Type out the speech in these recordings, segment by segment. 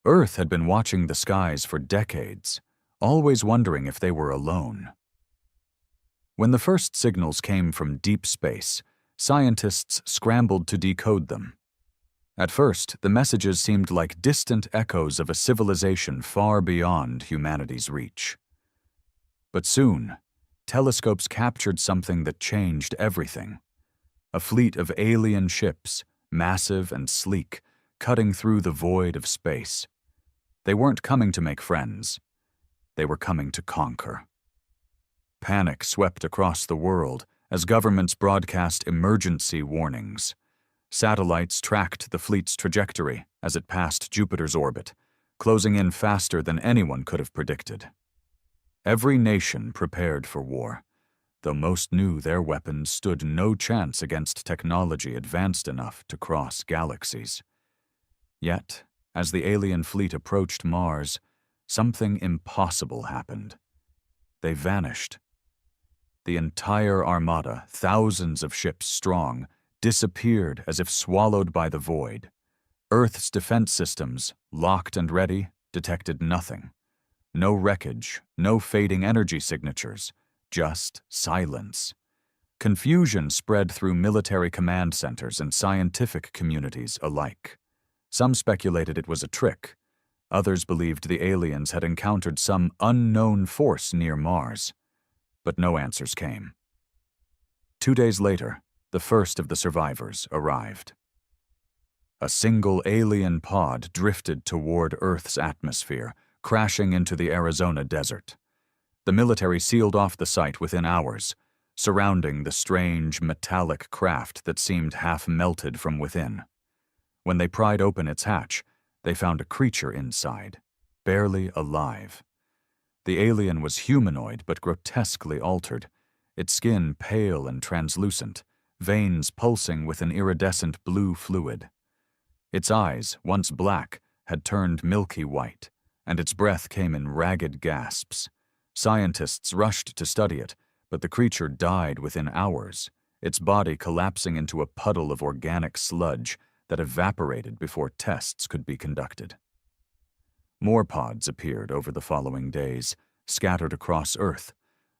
Earth had been watching the skies for decades, always wondering if they were alone. When the first signals came from deep space, scientists scrambled to decode them. At first, the messages seemed like distant echoes of a civilization far beyond humanity's reach. But soon, telescopes captured something that changed everything. A fleet of alien ships, massive and sleek, cutting through the void of space. They weren't coming to make friends. They were coming to conquer. Panic swept across the world as governments broadcast emergency warnings. Satellites tracked the fleet's trajectory as it passed Jupiter's orbit, closing in faster than anyone could have predicted. Every nation prepared for war, though most knew their weapons stood no chance against technology advanced enough to cross galaxies. Yet, as the alien fleet approached Mars, something impossible happened. They vanished. The entire armada, thousands of ships strong, disappeared as if swallowed by the void. Earth's defense systems, locked and ready, detected nothing. No wreckage, no fading energy signatures, just silence. Confusion spread through military command centers and scientific communities alike. Some speculated it was a trick. Others believed the aliens had encountered some unknown force near Mars. But no answers came. 2 days later, the first of the survivors arrived. A single alien pod drifted toward Earth's atmosphere, crashing into the Arizona desert. The military sealed off the site within hours, surrounding the strange, metallic craft that seemed half-melted from within. When they pried open its hatch, they found a creature inside, barely alive. The alien was humanoid but grotesquely altered, its skin pale and translucent, veins pulsing with an iridescent blue fluid. Its eyes, once black, had turned milky white, and its breath came in ragged gasps. Scientists rushed to study it, but the creature died within hours, its body collapsing into a puddle of organic sludge that evaporated before tests could be conducted. More pods appeared over the following days, scattered across Earth,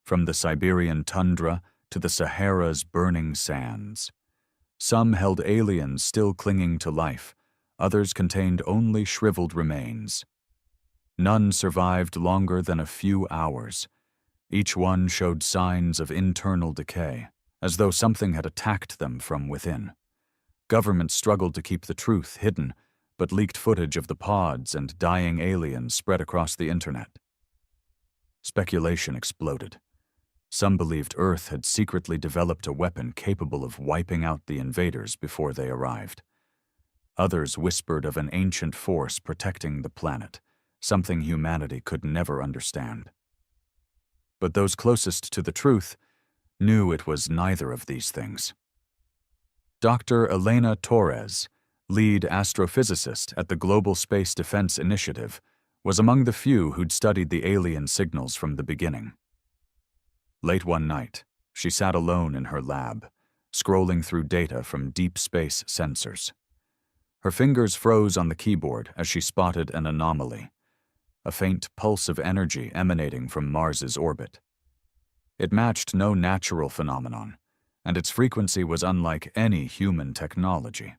from the Siberian tundra to the Sahara's burning sands. Some held aliens still clinging to life, others contained only shriveled remains. None survived longer than a few hours. Each one showed signs of internal decay, as though something had attacked them from within. Governments struggled to keep the truth hidden, but leaked footage of the pods and dying aliens spread across the internet. Speculation exploded. Some believed Earth had secretly developed a weapon capable of wiping out the invaders before they arrived. Others whispered of an ancient force protecting the planet, something humanity could never understand. But those closest to the truth knew it was neither of these things. Dr. Elena Torres, lead astrophysicist at the Global Space Defense Initiative, was among the few who'd studied the alien signals from the beginning. Late one night, she sat alone in her lab, scrolling through data from deep space sensors. Her fingers froze on the keyboard as she spotted an anomaly, a faint pulse of energy emanating from Mars's orbit. It matched no natural phenomenon, and its frequency was unlike any human technology.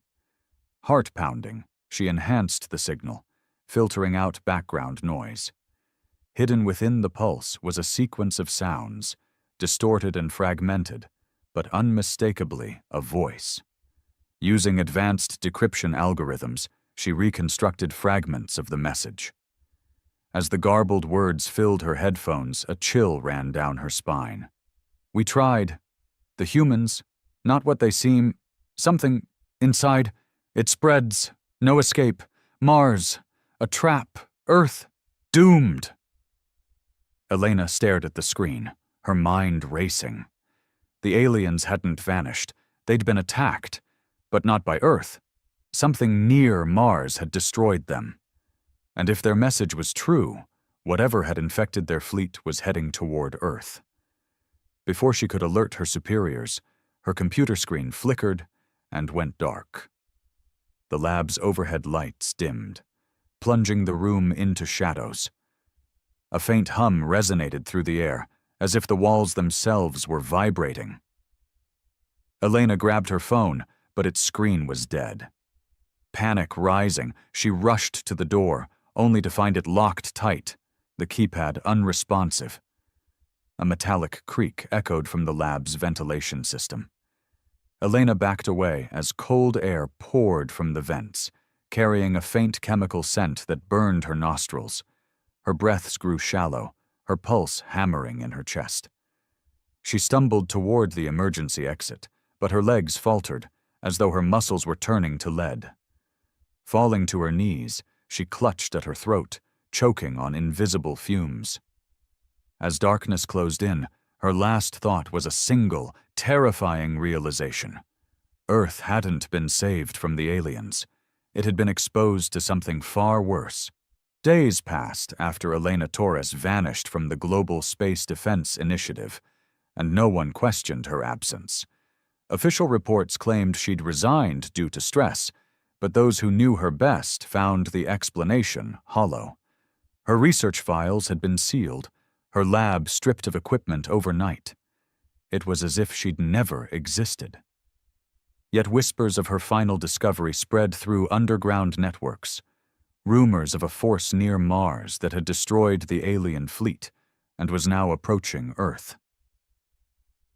Heart-pounding, she enhanced the signal, filtering out background noise. Hidden within the pulse was a sequence of sounds, distorted and fragmented, but unmistakably a voice. Using advanced decryption algorithms, she reconstructed fragments of the message. As the garbled words filled her headphones, a chill ran down her spine. "We tried. The humans, not what they seem. Something inside. It spreads. No escape. Mars. A trap. Earth. Doomed." Elena stared at the screen, her mind racing. The aliens hadn't vanished. They'd been attacked, but not by Earth. Something near Mars had destroyed them. And if their message was true, whatever had infected their fleet was heading toward Earth. Before she could alert her superiors, her computer screen flickered and went dark. The lab's overhead lights dimmed. plunging the room into shadows. A faint hum resonated through the air, as if the walls themselves were vibrating. Elena grabbed her phone, but its screen was dead. Panic rising, she rushed to the door, only to find it locked tight, the keypad unresponsive. A metallic creak echoed from the lab's ventilation system. Elena backed away as cold air poured from the vents, carrying a faint chemical scent that burned her nostrils. Her breaths grew shallow, her pulse hammering in her chest. She stumbled toward the emergency exit, but her legs faltered, as though her muscles were turning to lead. Falling to her knees, she clutched at her throat, choking on invisible fumes. As darkness closed in, her last thought was a single, terrifying realization. Earth hadn't been saved from the aliens. It had been exposed to something far worse. Days passed after Elena Torres vanished from the Global Space Defense Initiative, and no one questioned her absence. Official reports claimed she'd resigned due to stress, but those who knew her best found the explanation hollow. Her research files had been sealed, her lab stripped of equipment overnight. It was as if she'd never existed. Yet whispers of her final discovery spread through underground networks. Rumors of a force near Mars that had destroyed the alien fleet and was now approaching Earth.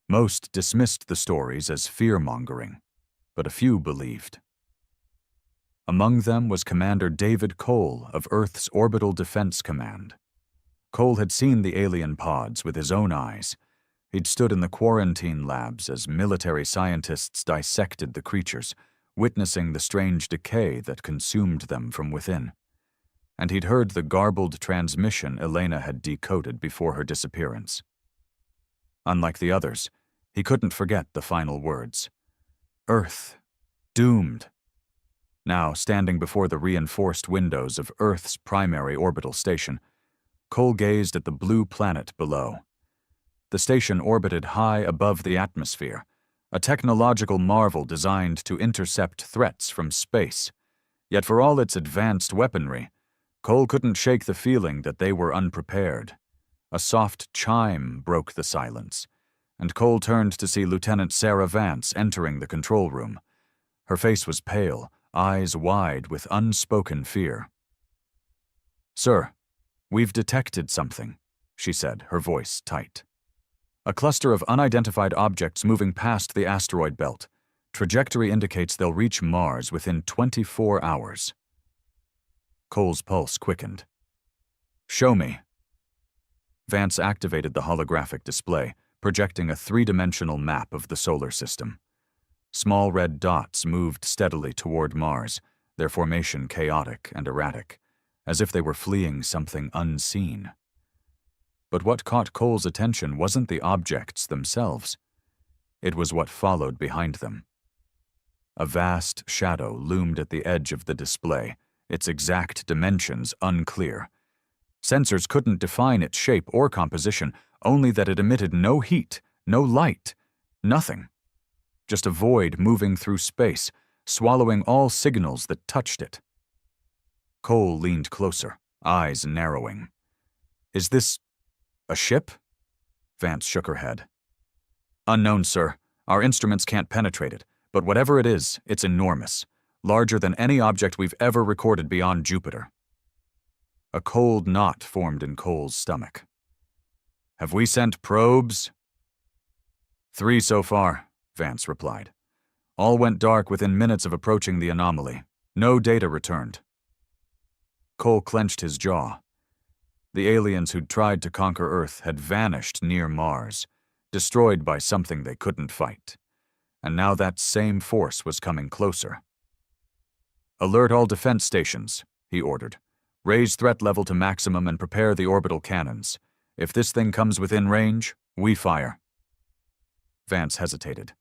Most dismissed the stories as fear-mongering, but a few believed. Among them was Commander David Cole of Earth's Orbital Defense Command. Cole had seen the alien pods with his own eyes. He'd stood in the quarantine labs as military scientists dissected the creatures, witnessing the strange decay that consumed them from within. And he'd heard the garbled transmission Elena had decoded before her disappearance. Unlike the others, he couldn't forget the final words. Earth, doomed. Now, standing before the reinforced windows of Earth's primary orbital station, Cole gazed at the blue planet below. The station orbited high above the atmosphere, a technological marvel designed to intercept threats from space. Yet for all its advanced weaponry, Cole couldn't shake the feeling that they were unprepared. A soft chime broke the silence, and Cole turned to see Lieutenant Sarah Vance entering the control room. Her face was pale, eyes wide with unspoken fear. "Sir, we've detected something," she said, her voice tight. "A cluster of unidentified objects moving past the asteroid belt. Trajectory indicates they'll reach Mars within 24 hours. Cole's pulse quickened. "Show me." Vance activated the holographic display, projecting a three-dimensional map of the solar system. Small red dots moved steadily toward Mars, their formation chaotic and erratic, as if they were fleeing something unseen. But what caught Cole's attention wasn't the objects themselves. It was what followed behind them. A vast shadow loomed at the edge of the display, its exact dimensions unclear. Sensors couldn't define its shape or composition, only that it emitted no heat, no light, nothing. Just a void moving through space, swallowing all signals that touched it. Cole leaned closer, eyes narrowing. "Is this a ship?" Vance shook her head. "Unknown, sir. Our instruments can't penetrate it, but whatever it is, it's enormous, larger than any object we've ever recorded beyond Jupiter." A cold knot formed in Cole's stomach. "Have we sent probes?" "3 so far," Vance replied. "All went dark within minutes of approaching the anomaly. No data returned." Cole clenched his jaw. The aliens who'd tried to conquer Earth had vanished near Mars, destroyed by something they couldn't fight. And now that same force was coming closer. "Alert all defense stations," he ordered. "Raise threat level to maximum and prepare the orbital cannons. If this thing comes within range, we fire." Vance hesitated.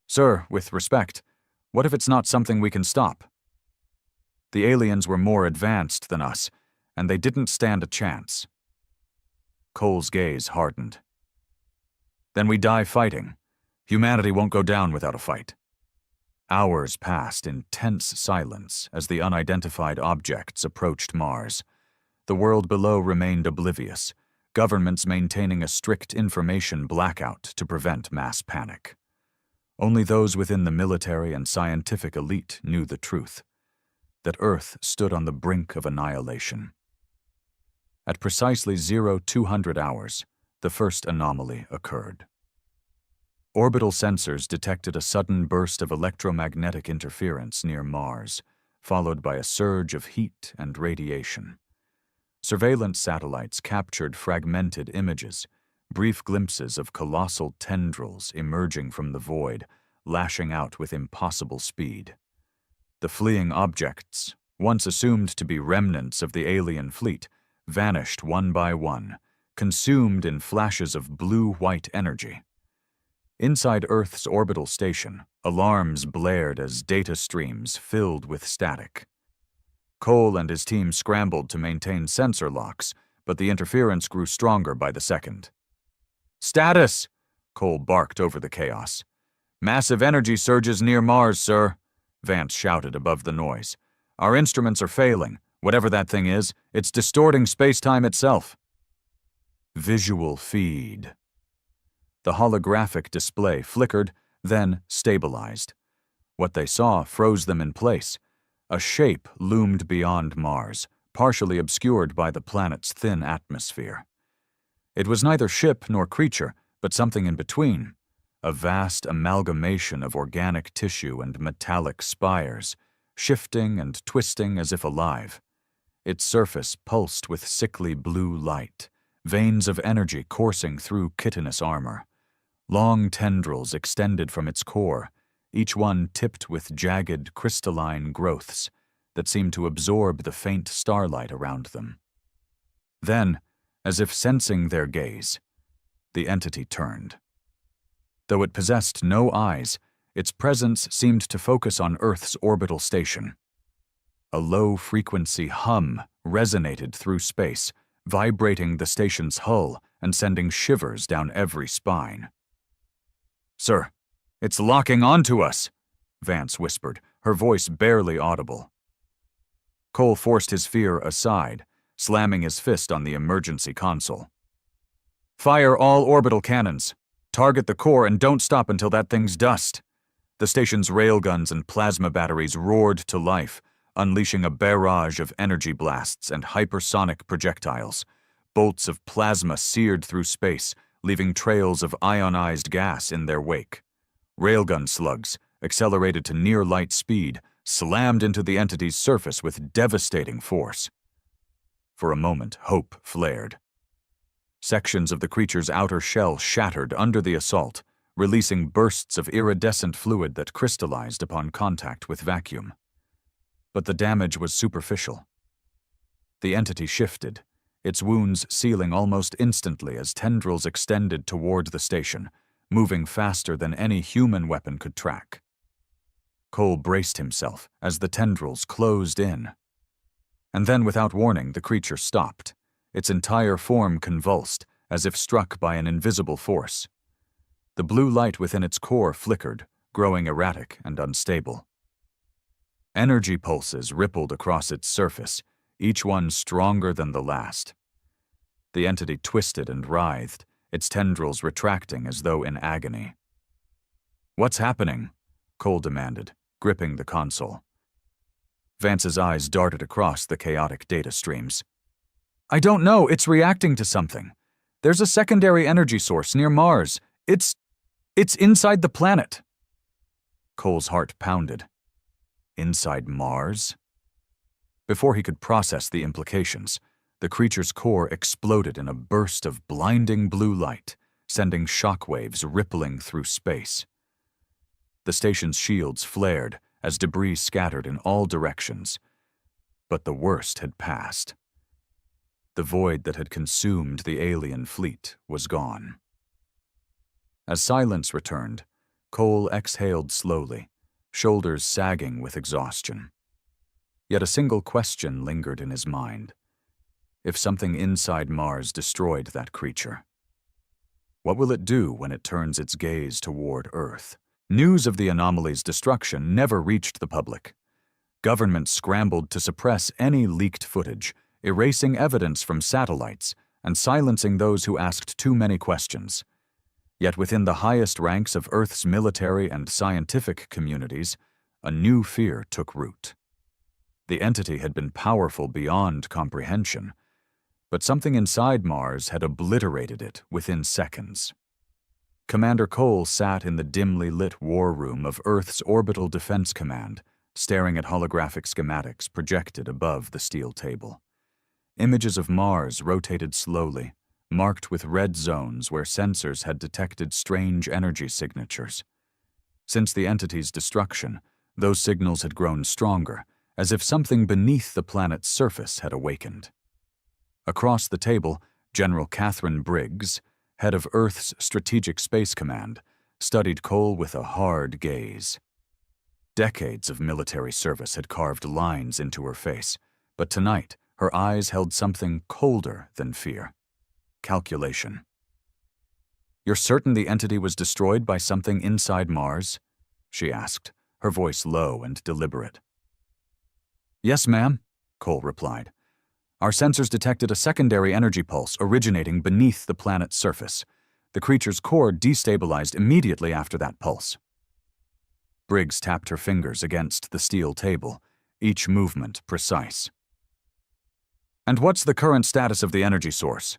"Sir, with respect, what if it's not something we can stop?" The aliens were more advanced than us, and they didn't stand a chance. Cole's gaze hardened. "Then we die fighting. Humanity won't go down without a fight." Hours passed in tense silence as the unidentified objects approached Mars. The world below remained oblivious, governments maintaining a strict information blackout to prevent mass panic. Only those within the military and scientific elite knew the truth, that Earth stood on the brink of annihilation. At precisely 0200 hours, the first anomaly occurred. Orbital sensors detected a sudden burst of electromagnetic interference near Mars, followed by a surge of heat and radiation. Surveillance satellites captured fragmented images, brief glimpses of colossal tendrils emerging from the void, lashing out with impossible speed. The fleeing objects, once assumed to be remnants of the alien fleet, vanished one by one, consumed in flashes of blue-white energy. Inside Earth's orbital station, alarms blared as data streams filled with static. Cole and his team scrambled to maintain sensor locks, but the interference grew stronger by the second. "Status!" Cole barked over the chaos. "Massive energy surges near Mars, sir," Vance shouted above the noise. "Our instruments are failing. Whatever that thing is, it's distorting space-time itself." Visual feed. The holographic display flickered, then stabilized. What they saw froze them in place. A shape loomed beyond Mars, partially obscured by the planet's thin atmosphere. It was neither ship nor creature, but something in between, a vast amalgamation of organic tissue and metallic spires, shifting and twisting as if alive. Its surface pulsed with sickly blue light, veins of energy coursing through chitinous armor. Long tendrils extended from its core, each one tipped with jagged, crystalline growths that seemed to absorb the faint starlight around them. Then, as if sensing their gaze, the entity turned. Though it possessed no eyes, its presence seemed to focus on Earth's orbital station. A low-frequency hum resonated through space, vibrating the station's hull and sending shivers down every spine. "Sir, it's locking onto us," Vance whispered, her voice barely audible. Cole forced his fear aside, slamming his fist on the emergency console. "Fire all orbital cannons. Target the core and don't stop until that thing's dust." The station's railguns and plasma batteries roared to life, unleashing a barrage of energy blasts and hypersonic projectiles. Bolts of plasma seared through space, leaving trails of ionized gas in their wake. Railgun slugs, accelerated to near-light speed, slammed into the entity's surface with devastating force. For a moment, hope flared. Sections of the creature's outer shell shattered under the assault, releasing bursts of iridescent fluid that crystallized upon contact with vacuum. But the damage was superficial. The entity shifted, its wounds sealing almost instantly as tendrils extended toward the station, moving faster than any human weapon could track. Cole braced himself as the tendrils closed in. And then, without warning, the creature stopped, its entire form convulsed, as if struck by an invisible force. The blue light within its core flickered, growing erratic and unstable. Energy pulses rippled across its surface, each one stronger than the last. The entity twisted and writhed, its tendrils retracting as though in agony. "What's happening?" Cole demanded, gripping the console. Vance's eyes darted across the chaotic data streams. "I don't know, it's reacting to something. There's a secondary energy source near Mars. It's inside the planet." Cole's heart pounded. Inside Mars? Before he could process the implications, the creature's core exploded in a burst of blinding blue light, sending shockwaves rippling through space. The station's shields flared as debris scattered in all directions. But the worst had passed. The void that had consumed the alien fleet was gone. As silence returned, Cole exhaled slowly, shoulders sagging with exhaustion. Yet a single question lingered in his mind. If something inside Mars destroyed that creature, what will it do when it turns its gaze toward Earth? News of the anomaly's destruction never reached the public. Governments scrambled to suppress any leaked footage, erasing evidence from satellites and silencing those who asked too many questions. Yet within the highest ranks of Earth's military and scientific communities, a new fear took root. The entity had been powerful beyond comprehension, but something inside Mars had obliterated it within seconds. Commander Cole sat in the dimly lit war room of Earth's Orbital Defense Command, staring at holographic schematics projected above the steel table. Images of Mars rotated slowly, marked with red zones where sensors had detected strange energy signatures. Since the entity's destruction, those signals had grown stronger, as if something beneath the planet's surface had awakened. Across the table, General Catherine Briggs, head of Earth's Strategic Space Command, studied Cole with a hard gaze. Decades of military service had carved lines into her face, but tonight her eyes held something colder than fear: calculation. "You're certain the entity was destroyed by something inside Mars?" she asked, her voice low and deliberate. "Yes, ma'am," Cole replied. "Our sensors detected a secondary energy pulse originating beneath the planet's surface. The creature's core destabilized immediately after that pulse." Briggs tapped her fingers against the steel table, each movement precise. "And what's the current status of the energy source?"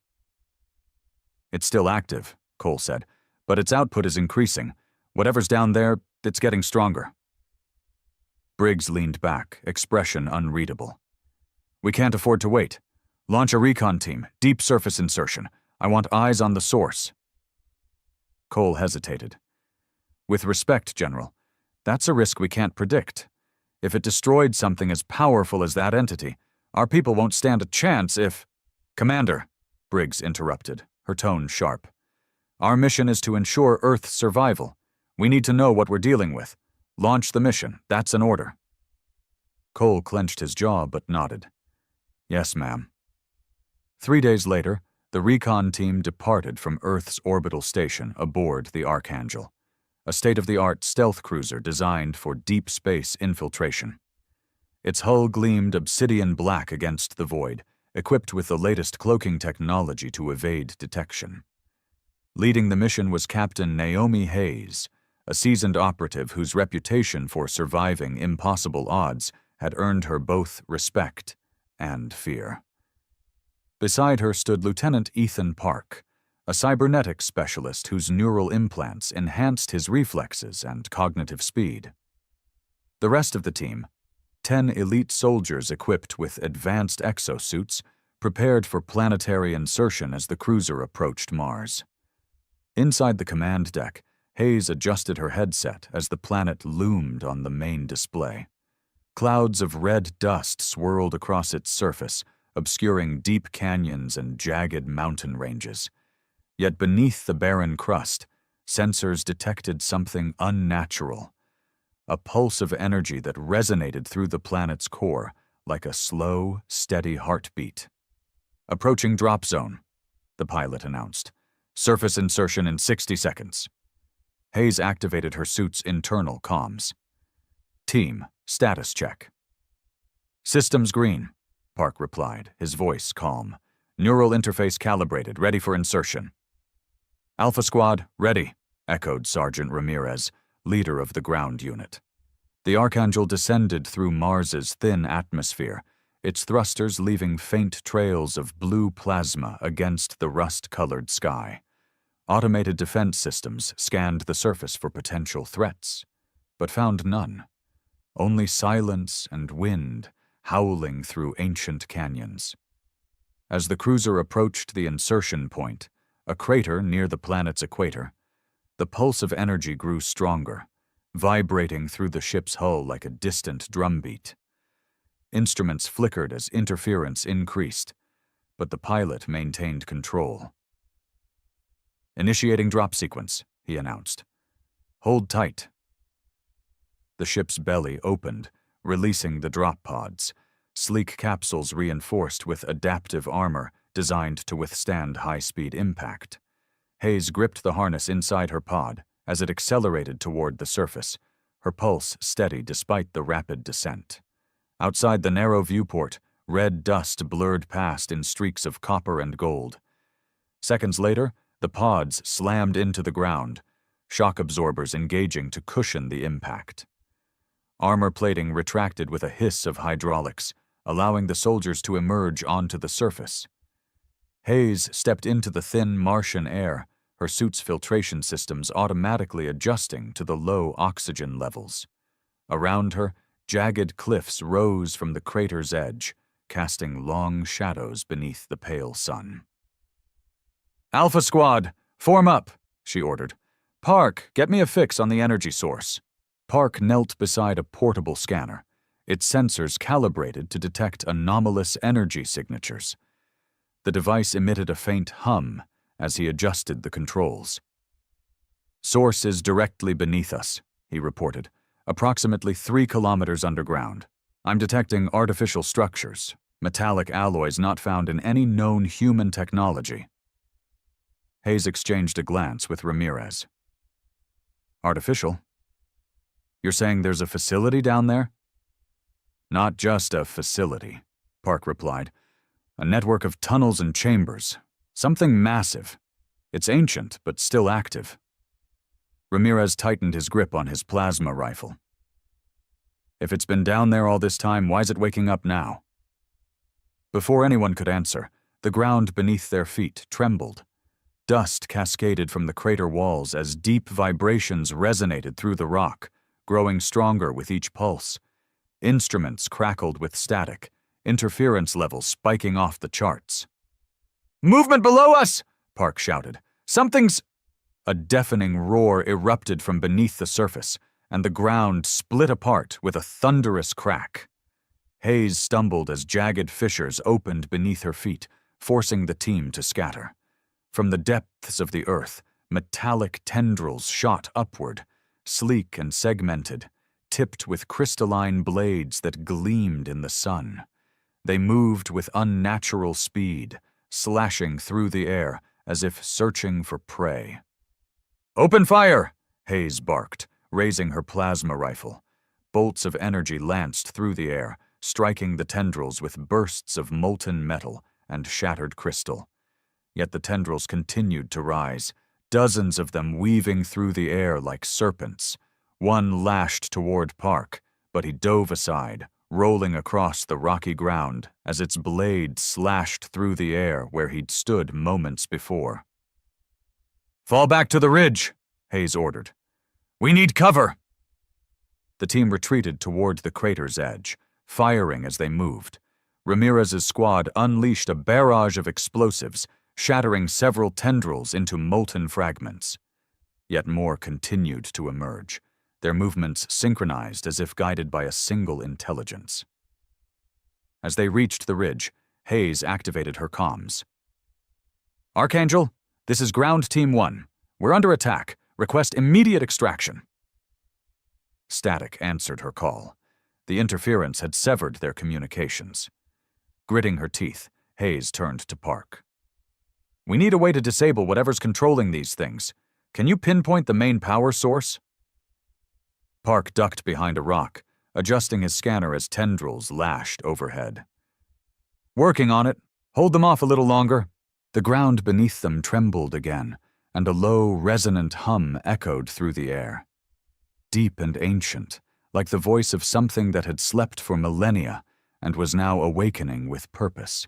"It's still active," Cole said, "but its output is increasing. Whatever's down there, it's getting stronger." Briggs leaned back, expression unreadable. "We can't afford to wait. Launch a recon team, deep surface insertion. I want eyes on the source." Cole hesitated. "With respect, General, that's a risk we can't predict. If it destroyed something as powerful as that entity, our people won't stand a chance if—" "Commander," Briggs interrupted, her tone sharp. "Our mission is to ensure Earth's survival. We need to know what we're dealing with. Launch the mission, that's an order." Cole clenched his jaw but nodded. "Yes, ma'am." 3 days later, the recon team departed from Earth's orbital station aboard the Archangel, a state-of-the-art stealth cruiser designed for deep space infiltration. Its hull gleamed obsidian black against the void, equipped with the latest cloaking technology to evade detection. Leading the mission was Captain Naomi Hayes, a seasoned operative whose reputation for surviving impossible odds had earned her both respect and fear. Beside her stood Lieutenant Ethan Park, a cybernetics specialist whose neural implants enhanced his reflexes and cognitive speed. The rest of the team, 10 elite soldiers equipped with advanced exosuits, prepared for planetary insertion as the cruiser approached Mars. Inside the command deck, Hayes adjusted her headset as the planet loomed on the main display. Clouds of red dust swirled across its surface, obscuring deep canyons and jagged mountain ranges. Yet beneath the barren crust, sensors detected something unnatural, a pulse of energy that resonated through the planet's core like a slow, steady heartbeat. "Approaching drop zone," the pilot announced. "Surface insertion in 60 seconds. Hayes activated her suit's internal comms. "Team, status check." "Systems green," Park replied, his voice calm. "Neural interface calibrated, ready for insertion." "Alpha Squad, ready," echoed Sergeant Ramirez, leader of the ground unit. The Archangel descended through Mars's thin atmosphere, its thrusters leaving faint trails of blue plasma against the rust-colored sky. Automated defense systems scanned the surface for potential threats, but found none. Only silence and wind howling through ancient canyons. As the cruiser approached the insertion point, a crater near the planet's equator, the pulse of energy grew stronger, vibrating through the ship's hull like a distant drumbeat. Instruments flickered as interference increased, but the pilot maintained control. "Initiating drop sequence," he announced. "Hold tight." The ship's belly opened, releasing the drop pods, sleek capsules reinforced with adaptive armor designed to withstand high-speed impact. Hayes gripped the harness inside her pod as it accelerated toward the surface, her pulse steady despite the rapid descent. Outside the narrow viewport, red dust blurred past in streaks of copper and gold. Seconds later, the pods slammed into the ground, shock absorbers engaging to cushion the impact. Armor plating retracted with a hiss of hydraulics, allowing the soldiers to emerge onto the surface. Hayes stepped into the thin Martian air, her suit's filtration systems automatically adjusting to the low oxygen levels. Around her, jagged cliffs rose from the crater's edge, casting long shadows beneath the pale sun. "Alpha Squad, form up," she ordered. "Park, get me a fix on the energy source." Park knelt beside a portable scanner, its sensors calibrated to detect anomalous energy signatures. The device emitted a faint hum as he adjusted the controls. "Source is directly beneath us," he reported, "approximately 3 kilometers underground. I'm detecting artificial structures, metallic alloys not found in any known human technology." Hayes exchanged a glance with Ramirez. "Artificial? You're saying there's a facility down there?" "Not just a facility," Park replied. "A network of tunnels and chambers. Something massive. It's ancient, but still active." Ramirez tightened his grip on his plasma rifle. "If it's been down there all this time, why's it waking up now?" Before anyone could answer, the ground beneath their feet trembled. Dust cascaded from the crater walls as deep vibrations resonated through the rock, growing stronger with each pulse. Instruments crackled with static, interference levels spiking off the charts. "Movement below us!" Park shouted. "Something's—" A deafening roar erupted from beneath the surface, and the ground split apart with a thunderous crack. Hayes stumbled as jagged fissures opened beneath her feet, forcing the team to scatter. From the depths of the earth, metallic tendrils shot upward, sleek and segmented, tipped with crystalline blades that gleamed in the sun. They moved with unnatural speed, slashing through the air as if searching for prey. "Open fire!" Hayes barked, raising her plasma rifle. Bolts of energy lanced through the air, striking the tendrils with bursts of molten metal and shattered crystal. Yet the tendrils continued to rise, dozens of them weaving through the air like serpents. One lashed toward Park, but he dove aside, rolling across the rocky ground as its blade slashed through the air where he'd stood moments before. "Fall back to the ridge," Hayes ordered. "We need cover." The team retreated toward the crater's edge, firing as they moved. Ramirez's squad unleashed a barrage of explosives, shattering several tendrils into molten fragments. Yet more continued to emerge, their movements synchronized as if guided by a single intelligence. As they reached the ridge, Hayes activated her comms. "Archangel, this is Ground Team 1. We're under attack. Request immediate extraction." Static answered her call. The interference had severed their communications. Gritting her teeth, Hayes turned to Park. "We need a way to disable whatever's controlling these things. Can you pinpoint the main power source?" Park ducked behind a rock, adjusting his scanner as tendrils lashed overhead. "Working on it. Hold them off a little longer." The ground beneath them trembled again, and a low, resonant hum echoed through the air. Deep and ancient, like the voice of something that had slept for millennia and was now awakening with purpose.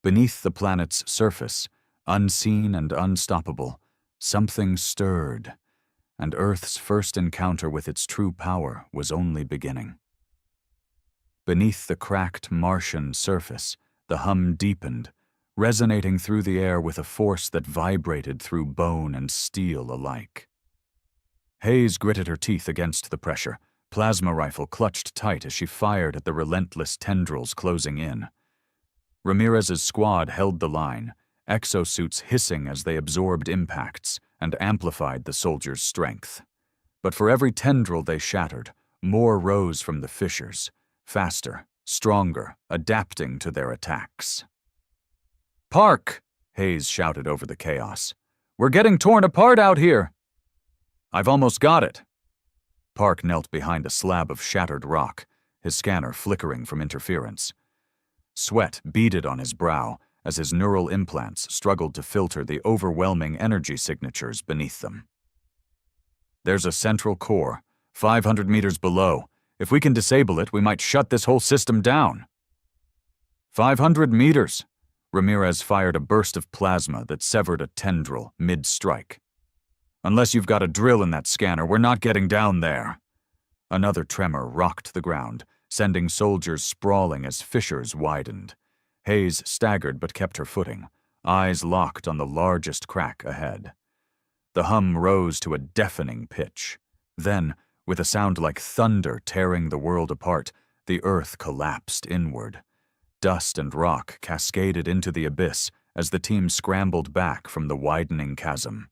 Beneath the planet's surface, unseen and unstoppable, something stirred, and Earth's first encounter with its true power was only beginning. Beneath the cracked Martian surface, the hum deepened, resonating through the air with a force that vibrated through bone and steel alike. Hayes gritted her teeth against the pressure, plasma rifle clutched tight as she fired at the relentless tendrils closing in. Ramirez's squad held the line, exosuits hissing as they absorbed impacts and amplified the soldiers' strength. But for every tendril they shattered, more rose from the fissures, faster, stronger, adapting to their attacks. "Park!" Hayes shouted over the chaos. "We're getting torn apart out here!" I've almost got it. Park knelt behind a slab of shattered rock, his scanner flickering from interference. Sweat beaded on his brow as his neural implants struggled to filter the overwhelming energy signatures beneath them. There's a central core, 500 meters below. If we can disable it, we might shut this whole system down. 500 meters! Ramirez fired a burst of plasma that severed a tendril mid-strike. Unless you've got a drill in that scanner, we're not getting down there. Another tremor rocked the ground, sending soldiers sprawling as fissures widened. Hayes staggered but kept her footing, eyes locked on the largest crack ahead. The hum rose to a deafening pitch. Then, with a sound like thunder tearing the world apart, the earth collapsed inward. Dust and rock cascaded into the abyss as the team scrambled back from the widening chasm.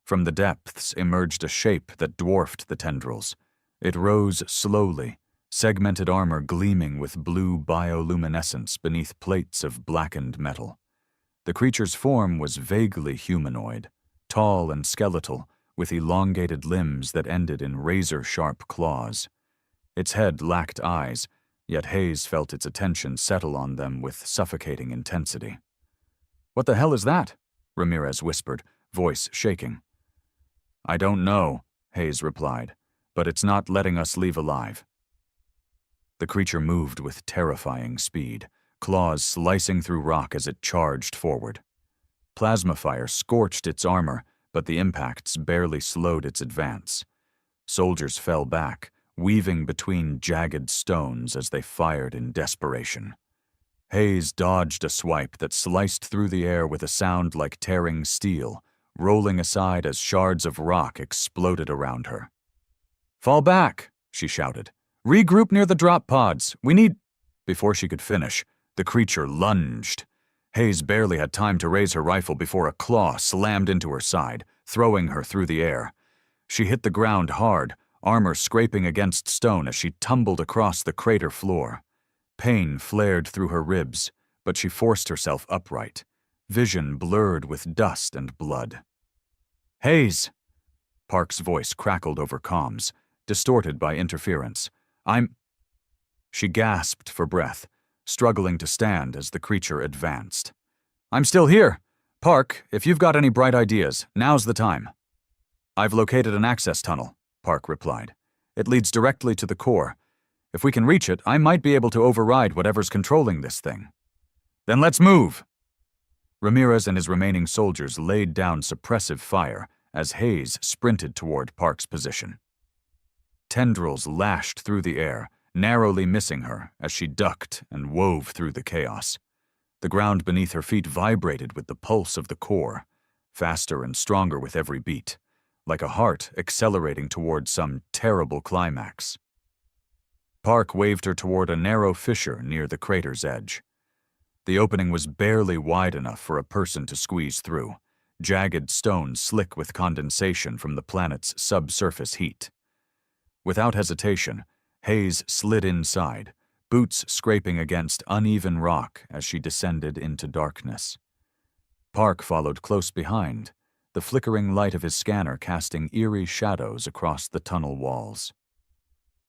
From the depths emerged a shape that dwarfed the tendrils. It rose slowly, segmented armor gleaming with blue bioluminescence beneath plates of blackened metal. The creature's form was vaguely humanoid, tall and skeletal, with elongated limbs that ended in razor-sharp claws. Its head lacked eyes, yet Hayes felt its attention settle on them with suffocating intensity. "What the hell is that?" Ramirez whispered, voice shaking. "I don't know," Hayes replied, "but it's not letting us leave alive." The creature moved with terrifying speed, claws slicing through rock as it charged forward. Plasma fire scorched its armor, but the impacts barely slowed its advance. Soldiers fell back, weaving between jagged stones as they fired in desperation. Hayes dodged a swipe that sliced through the air with a sound like tearing steel, rolling aside as shards of rock exploded around her. "Fall back," she shouted. "Regroup near the drop pods. We need—" Before she could finish, the creature lunged. Hayes barely had time to raise her rifle before a claw slammed into her side, throwing her through the air. She hit the ground hard, armor scraping against stone as she tumbled across the crater floor. Pain flared through her ribs, but she forced herself upright, vision blurred with dust and blood. "Hayes!" Park's voice crackled over comms, distorted by interference. She gasped for breath, struggling to stand as the creature advanced. "I'm still here. Park, if you've got any bright ideas, now's the time." "I've located an access tunnel," Park replied. "It leads directly to the core. If we can reach it, I might be able to override whatever's controlling this thing." "Then let's move!" Ramirez and his remaining soldiers laid down suppressive fire as Hayes sprinted toward Park's position. Tendrils lashed through the air, narrowly missing her as she ducked and wove through the chaos. The ground beneath her feet vibrated with the pulse of the core, faster and stronger with every beat, like a heart accelerating toward some terrible climax. Park waved her toward a narrow fissure near the crater's edge. The opening was barely wide enough for a person to squeeze through, jagged stone slick with condensation from the planet's subsurface heat. Without hesitation, Hayes slid inside, boots scraping against uneven rock as she descended into darkness. Park followed close behind, the flickering light of his scanner casting eerie shadows across the tunnel walls.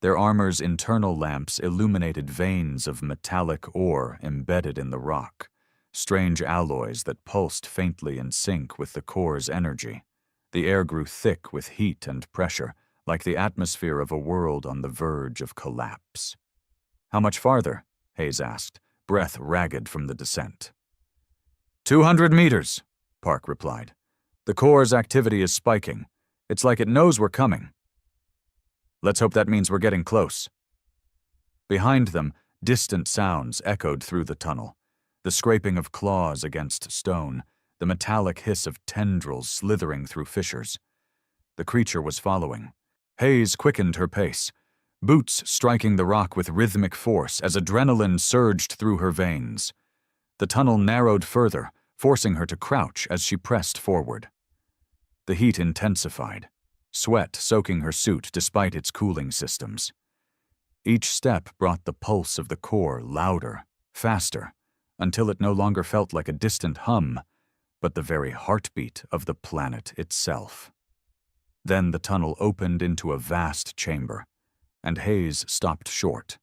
Their armor's internal lamps illuminated veins of metallic ore embedded in the rock, strange alloys that pulsed faintly in sync with the core's energy. The air grew thick with heat and pressure, like the atmosphere of a world on the verge of collapse. "How much farther?" Hayes asked, breath ragged from the descent. 200 meters, Park replied. "The core's activity is spiking. It's like it knows we're coming." "Let's hope that means we're getting close." Behind them, distant sounds echoed through the tunnel. The scraping of claws against stone, the metallic hiss of tendrils slithering through fissures. The creature was following. Hayes quickened her pace, boots striking the rock with rhythmic force as adrenaline surged through her veins. The tunnel narrowed further, forcing her to crouch as she pressed forward. The heat intensified, sweat soaking her suit despite its cooling systems. Each step brought the pulse of the core louder, faster, until it no longer felt like a distant hum, but the very heartbeat of the planet itself. Then the tunnel opened into a vast chamber, and Hayes stopped short.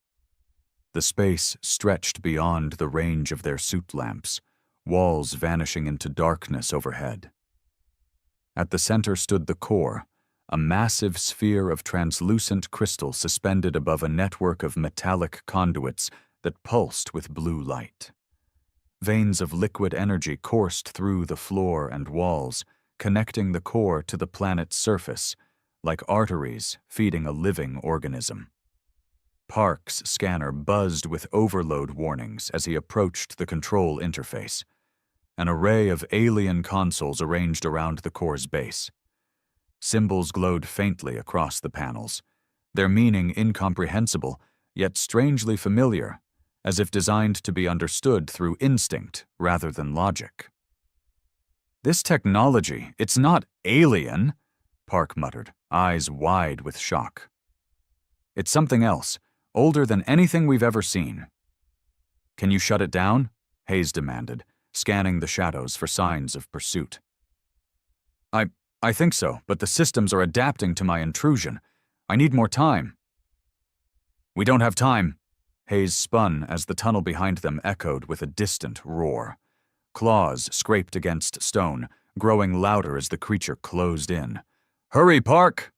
The space stretched beyond the range of their suit lamps, walls vanishing into darkness overhead. At the center stood the core, a massive sphere of translucent crystal suspended above a network of metallic conduits that pulsed with blue light. Veins of liquid energy coursed through the floor and walls, connecting the core to the planet's surface, like arteries feeding a living organism. Park's scanner buzzed with overload warnings as he approached the control interface, an array of alien consoles arranged around the core's base. Symbols glowed faintly across the panels, their meaning incomprehensible, yet strangely familiar, as if designed to be understood through instinct rather than logic. "This technology, it's not alien," Park muttered, eyes wide with shock. "It's something else, older than anything we've ever seen." "Can you shut it down?" Hayes demanded, scanning the shadows for signs of pursuit. I think so, but the systems are adapting to my intrusion. I need more time." "We don't have time." Hayes spun as the tunnel behind them echoed with a distant roar. Claws scraped against stone, growing louder as the creature closed in. "Hurry, Park!"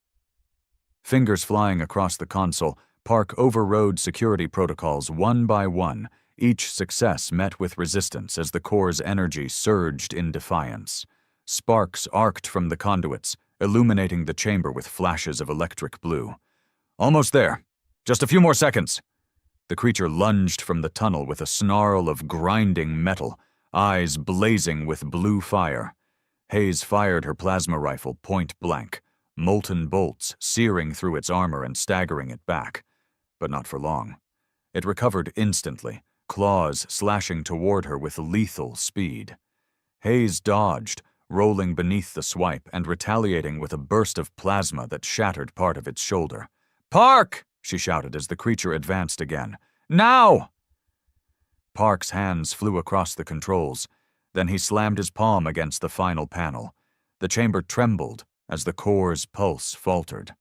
Fingers flying across the console, Park overrode security protocols one by one, each success met with resistance as the core's energy surged in defiance. Sparks arced from the conduits, illuminating the chamber with flashes of electric blue. "Almost there. Just a few more seconds." The creature lunged from the tunnel with a snarl of grinding metal, eyes blazing with blue fire. Hayes fired her plasma rifle point blank, molten bolts searing through its armor and staggering it back. But not for long. It recovered instantly, claws slashing toward her with lethal speed. Hayes dodged, rolling beneath the swipe and retaliating with a burst of plasma that shattered part of its shoulder. "Park!" she shouted as the creature advanced again. "Now!" Park's hands flew across the controls. Then he slammed his palm against the final panel. The chamber trembled as the core's pulse faltered.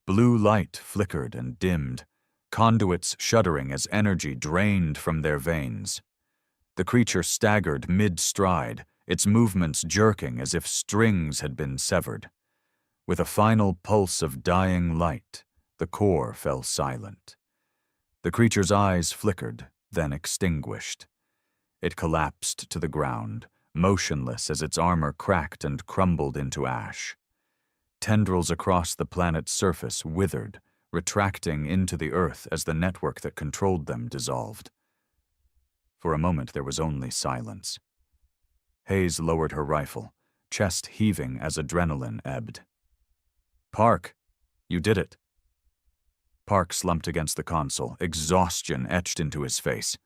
Blue light flickered and dimmed, conduits shuddering as energy drained from their veins. The creature staggered mid-stride, its movements jerking as if strings had been severed. With a final pulse of dying light, the core fell silent. The creature's eyes flickered, then extinguished. It collapsed to the ground, motionless as its armor cracked and crumbled into ash. Tendrils across the planet's surface withered, retracting into the earth as the network that controlled them dissolved. For a moment there was only silence. Hayes lowered her rifle, chest heaving as adrenaline ebbed. "Park, you did it." Park slumped against the console, exhaustion etched into his face.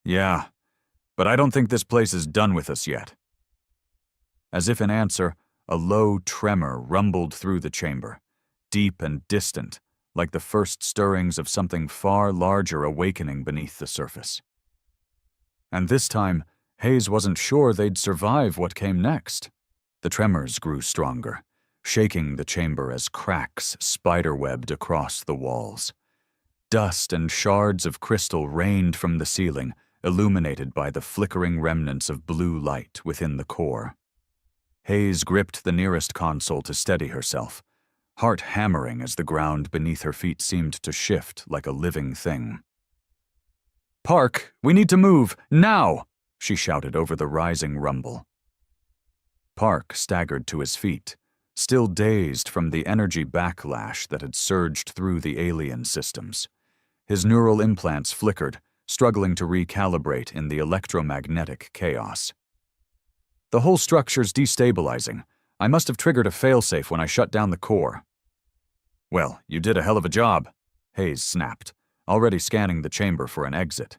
"Yeah, but I don't think this place is done with us yet." As if in answer, a low tremor rumbled through the chamber, deep and distant, like the first stirrings of something far larger awakening beneath the surface. And this time, Hayes wasn't sure they'd survive what came next. The tremors grew stronger, shaking the chamber as cracks spiderwebbed across the walls. Dust and shards of crystal rained from the ceiling, illuminated by the flickering remnants of blue light within the core. Hayes gripped the nearest console to steady herself, heart hammering as the ground beneath her feet seemed to shift like a living thing. "Park, we need to move, now!" she shouted over the rising rumble. Park staggered to his feet, still dazed from the energy backlash that had surged through the alien systems. His neural implants flickered, struggling to recalibrate in the electromagnetic chaos. "The whole structure's destabilizing. I must have triggered a failsafe when I shut down the core." "Well, you did a hell of a job," Hayes snapped, already scanning the chamber for an exit.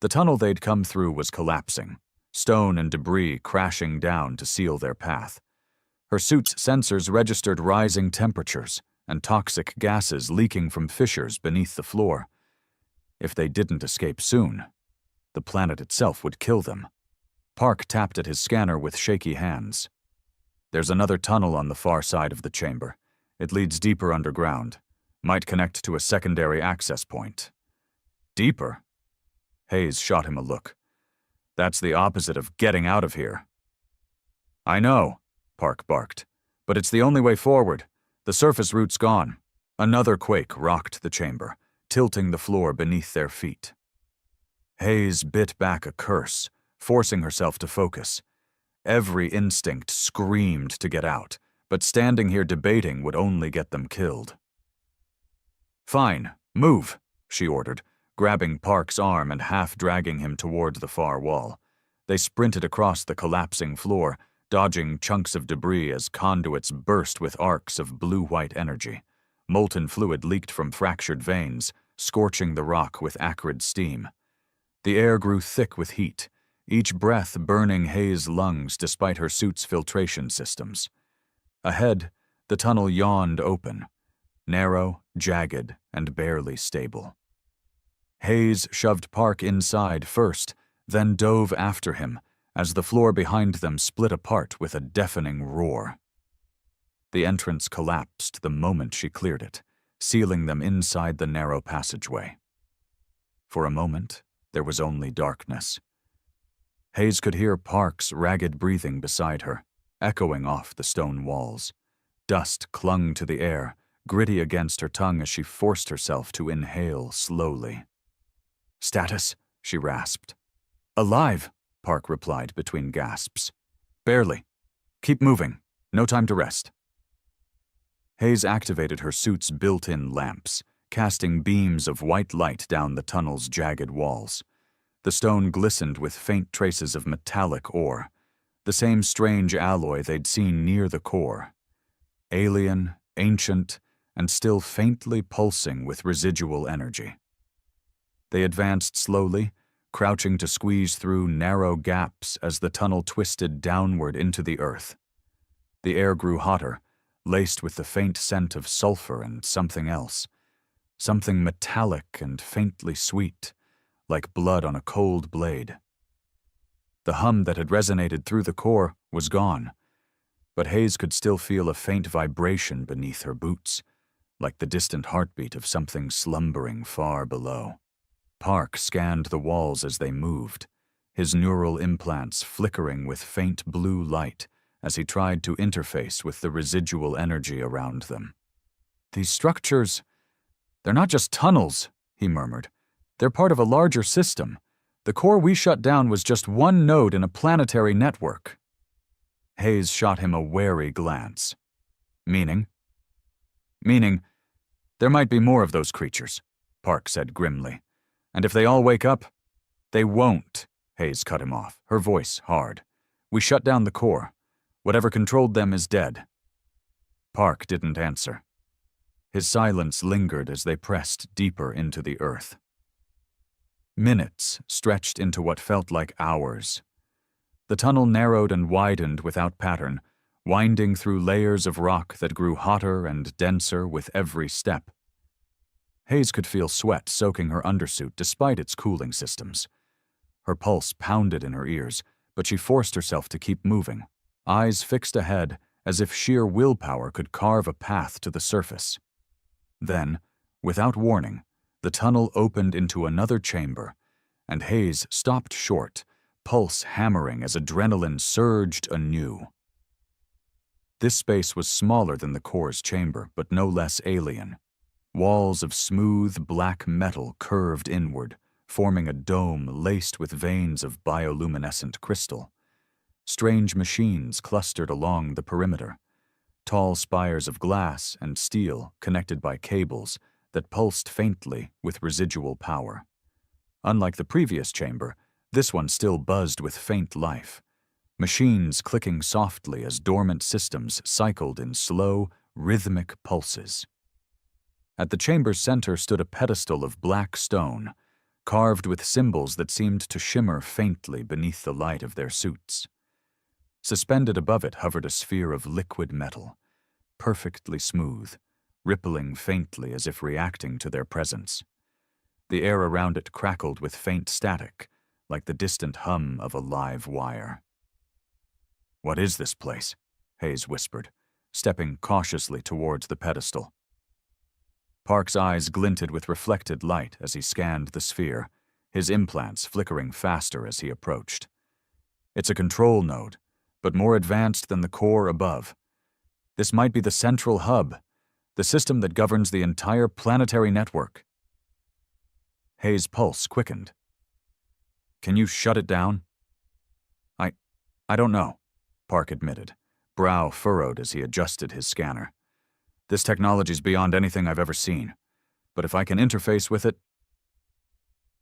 The tunnel they'd come through was collapsing, stone and debris crashing down to seal their path. Her suit's sensors registered rising temperatures and toxic gases leaking from fissures beneath the floor. If they didn't escape soon, the planet itself would kill them. Park tapped at his scanner with shaky hands. There's another tunnel on the far side of the chamber. It leads deeper underground. Might connect to a secondary access point. Deeper? Hayes shot him a look. That's the opposite of getting out of here. I know, Park barked, but it's the only way forward. The surface route's gone. Another quake rocked the chamber, tilting the floor beneath their feet. Hayes bit back a curse, forcing herself to focus. Every instinct screamed to get out, but standing here debating would only get them killed. Fine, move, she ordered, grabbing Park's arm and half-dragging him toward the far wall. They sprinted across the collapsing floor, dodging chunks of debris as conduits burst with arcs of blue-white energy. Molten fluid leaked from fractured veins, scorching the rock with acrid steam. The air grew thick with heat, each breath burning Hayes' lungs despite her suit's filtration systems. Ahead, the tunnel yawned open, narrow, jagged, and barely stable. Hayes shoved Park inside first, then dove after him as the floor behind them split apart with a deafening roar. The entrance collapsed the moment she cleared it, sealing them inside the narrow passageway. For a moment, there was only darkness. Hayes could hear Park's ragged breathing beside her, echoing off the stone walls. Dust clung to the air, gritty against her tongue as she forced herself to inhale slowly. "Status?" she rasped. "Alive," Park replied between gasps. "Barely. Keep moving. No time to rest." Hayes activated her suit's built-in lamps, casting beams of white light down the tunnel's jagged walls. The stone glistened with faint traces of metallic ore, the same strange alloy they'd seen near the core. Alien, ancient, and still faintly pulsing with residual energy. They advanced slowly, crouching to squeeze through narrow gaps as the tunnel twisted downward into the earth. The air grew hotter, laced with the faint scent of sulfur and something else. Something metallic and faintly sweet, like blood on a cold blade. The hum that had resonated through the core was gone, but Hayes could still feel a faint vibration beneath her boots, like the distant heartbeat of something slumbering far below. Park scanned the walls as they moved, his neural implants flickering with faint blue light as he tried to interface with the residual energy around them. "These structures, they're not just tunnels," he murmured. "They're part of a larger system. The core we shut down was just one node in a planetary network." Hayes shot him a wary glance. "Meaning?" "Meaning, there might be more of those creatures," Park said grimly. "And if they all wake up—" "They won't," Hayes cut him off, her voice hard. "We shut down the core. Whatever controlled them is dead." Park didn't answer. His silence lingered as they pressed deeper into the earth. Minutes stretched into what felt like hours. The tunnel narrowed and widened without pattern, winding through layers of rock that grew hotter and denser with every step. Hayes could feel sweat soaking her undersuit despite its cooling systems. Her pulse pounded in her ears, but she forced herself to keep moving, eyes fixed ahead as if sheer willpower could carve a path to the surface. Then, without warning, the tunnel opened into another chamber, and Hayes stopped short, pulse hammering as adrenaline surged anew. This space was smaller than the core's chamber, but no less alien. Walls of smooth, black metal curved inward, forming a dome laced with veins of bioluminescent crystal. Strange machines clustered along the perimeter, tall spires of glass and steel connected by cables that pulsed faintly with residual power. Unlike the previous chamber, this one still buzzed with faint life, machines clicking softly as dormant systems cycled in slow, rhythmic pulses. At the chamber's center stood a pedestal of black stone, carved with symbols that seemed to shimmer faintly beneath the light of their suits. Suspended above it hovered a sphere of liquid metal, perfectly smooth, rippling faintly as if reacting to their presence. The air around it crackled with faint static, like the distant hum of a live wire. "What is this place?" Hayes whispered, stepping cautiously towards the pedestal. Park's eyes glinted with reflected light as he scanned the sphere, his implants flickering faster as he approached. It's a control node, but more advanced than the core above. This might be the central hub, the system that governs the entire planetary network. Hayes' pulse quickened. Can you shut it down? I don't know, Park admitted, brow furrowed as he adjusted his scanner. This technology's beyond anything I've ever seen, but if I can interface with it...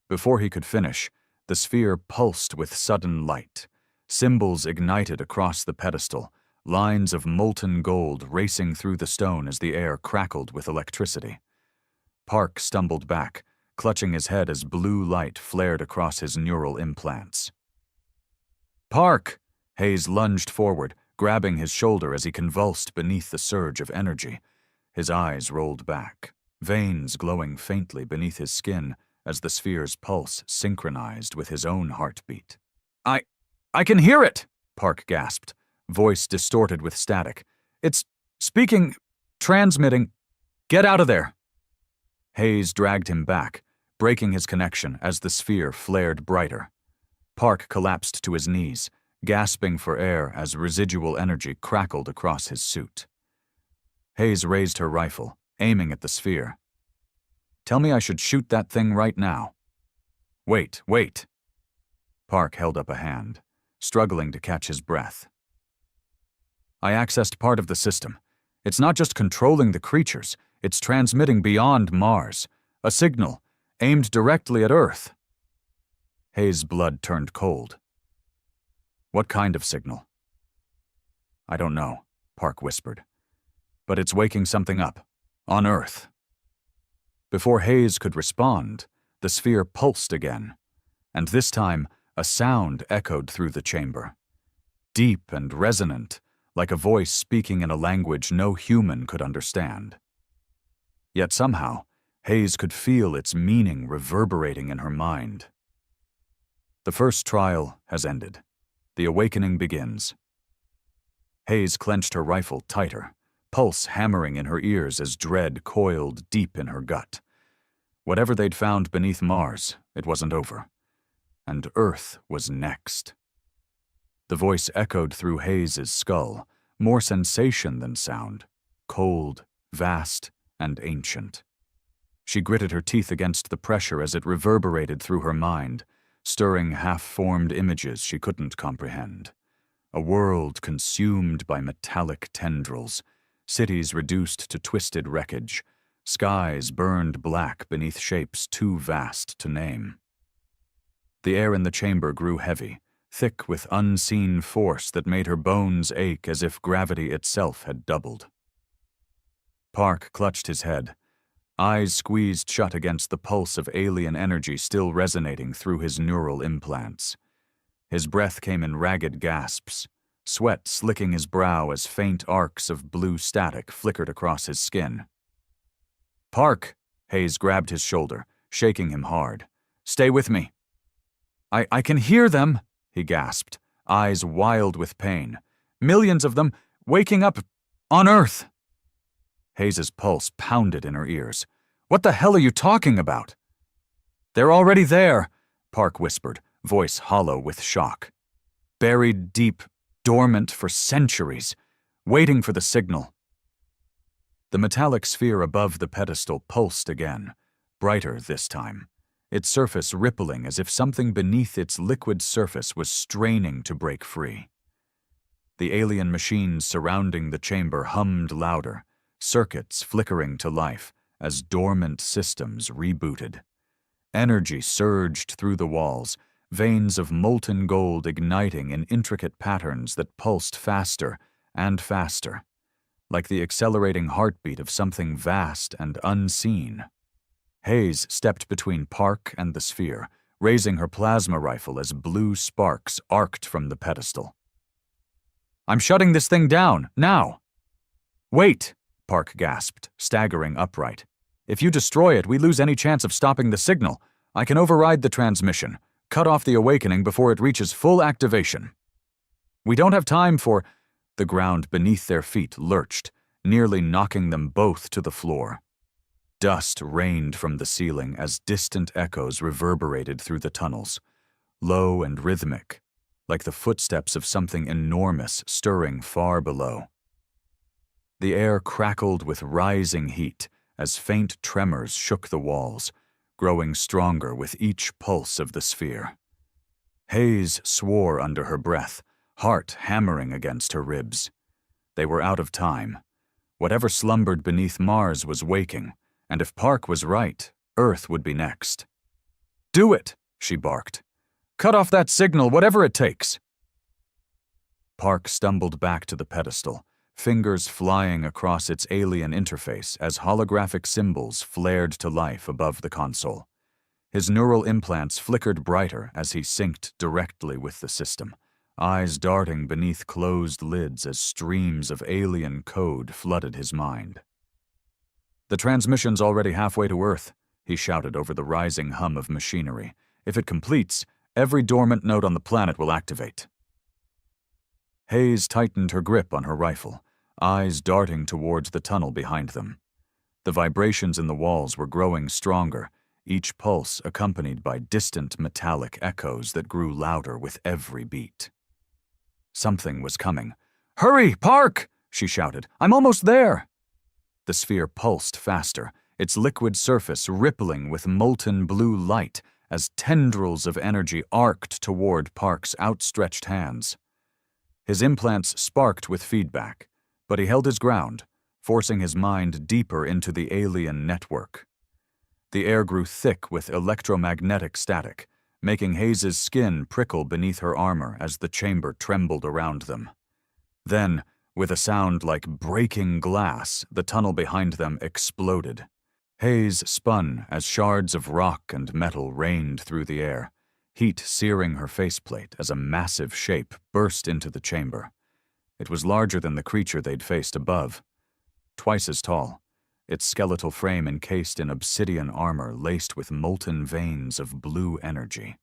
Before he could finish, the sphere pulsed with sudden light. Symbols ignited across the pedestal, lines of molten gold racing through the stone as the air crackled with electricity. Park stumbled back, clutching his head as blue light flared across his neural implants. Park! Hayes lunged forward, grabbing his shoulder as he convulsed beneath the surge of energy. His eyes rolled back, veins glowing faintly beneath his skin as the sphere's pulse synchronized with his own heartbeat. I can hear it! Park gasped, voice distorted with static. It's speaking, transmitting. Get out of there! Hayes dragged him back, breaking his connection as the sphere flared brighter. Park collapsed to his knees, gasping for air as residual energy crackled across his suit. Hayes raised her rifle, aiming at the sphere. Tell me I should shoot that thing right now. Wait. Park held up a hand, struggling to catch his breath. I accessed part of the system. It's not just controlling the creatures, it's transmitting beyond Mars. A signal, aimed directly at Earth. Hayes' blood turned cold. What kind of signal? I don't know, Park whispered. But it's waking something up, on Earth. Before Hayes could respond, the sphere pulsed again, and this time a sound echoed through the chamber. Deep and resonant, like a voice speaking in a language no human could understand. Yet somehow, Hayes could feel its meaning reverberating in her mind. The first trial has ended. The awakening begins. Hayes clenched her rifle tighter, pulse hammering in her ears as dread coiled deep in her gut. Whatever they'd found beneath Mars, it wasn't over. And Earth was next. The voice echoed through Hayes' skull, more sensation than sound, cold, vast, and ancient. She gritted her teeth against the pressure as it reverberated through her mind, stirring half-formed images she couldn't comprehend. A world consumed by metallic tendrils, cities reduced to twisted wreckage, skies burned black beneath shapes too vast to name. The air in the chamber grew heavy, thick with unseen force that made her bones ache as if gravity itself had doubled. Park clutched his head, eyes squeezed shut against the pulse of alien energy still resonating through his neural implants. His breath came in ragged gasps, sweat slicking his brow as faint arcs of blue static flickered across his skin. Park! Hayes grabbed his shoulder, shaking him hard. Stay with me. I can hear them, he gasped, eyes wild with pain. Millions of them, waking up on Earth. Hayes' pulse pounded in her ears. What the hell are you talking about? They're already there, Park whispered, voice hollow with shock. Buried deep, dormant for centuries, waiting for the signal. The metallic sphere above the pedestal pulsed again, brighter this time, its surface rippling as if something beneath its liquid surface was straining to break free. The alien machines surrounding the chamber hummed louder, circuits flickering to life as dormant systems rebooted. Energy surged through the walls, veins of molten gold igniting in intricate patterns that pulsed faster and faster, like the accelerating heartbeat of something vast and unseen. Hayes stepped between Park and the sphere, raising her plasma rifle as blue sparks arced from the pedestal. I'm shutting this thing down, now! Wait! Park gasped, staggering upright. If you destroy it, we lose any chance of stopping the signal. I can override the transmission, cut off the awakening before it reaches full activation. We don't have time for... The ground beneath their feet lurched, nearly knocking them both to the floor. Dust rained from the ceiling as distant echoes reverberated through the tunnels, low and rhythmic, like the footsteps of something enormous stirring far below. The air crackled with rising heat as faint tremors shook the walls, growing stronger with each pulse of the sphere. Hayes swore under her breath, heart hammering against her ribs. They were out of time. Whatever slumbered beneath Mars was waking, and if Park was right, Earth would be next. "Do it," she barked. "Cut off that signal, whatever it takes." Park stumbled back to the pedestal, fingers flying across its alien interface as holographic symbols flared to life above the console. His neural implants flickered brighter as he synced directly with the system, eyes darting beneath closed lids as streams of alien code flooded his mind. "The transmission's already halfway to Earth," he shouted over the rising hum of machinery. "If it completes, every dormant node on the planet will activate." Hayes tightened her grip on her rifle, eyes darting towards the tunnel behind them. The vibrations in the walls were growing stronger, each pulse accompanied by distant metallic echoes that grew louder with every beat. Something was coming. "Hurry, Park!" she shouted. "I'm almost there!" The sphere pulsed faster, its liquid surface rippling with molten blue light as tendrils of energy arced toward Park's outstretched hands. His implants sparked with feedback, but he held his ground, forcing his mind deeper into the alien network. The air grew thick with electromagnetic static, making Hayes's skin prickle beneath her armor as the chamber trembled around them. Then, with a sound like breaking glass, the tunnel behind them exploded. Hayes spun as shards of rock and metal rained through the air, heat searing her faceplate as a massive shape burst into the chamber. It was larger than the creature they'd faced above, twice as tall, its skeletal frame encased in obsidian armor laced with molten veins of blue energy.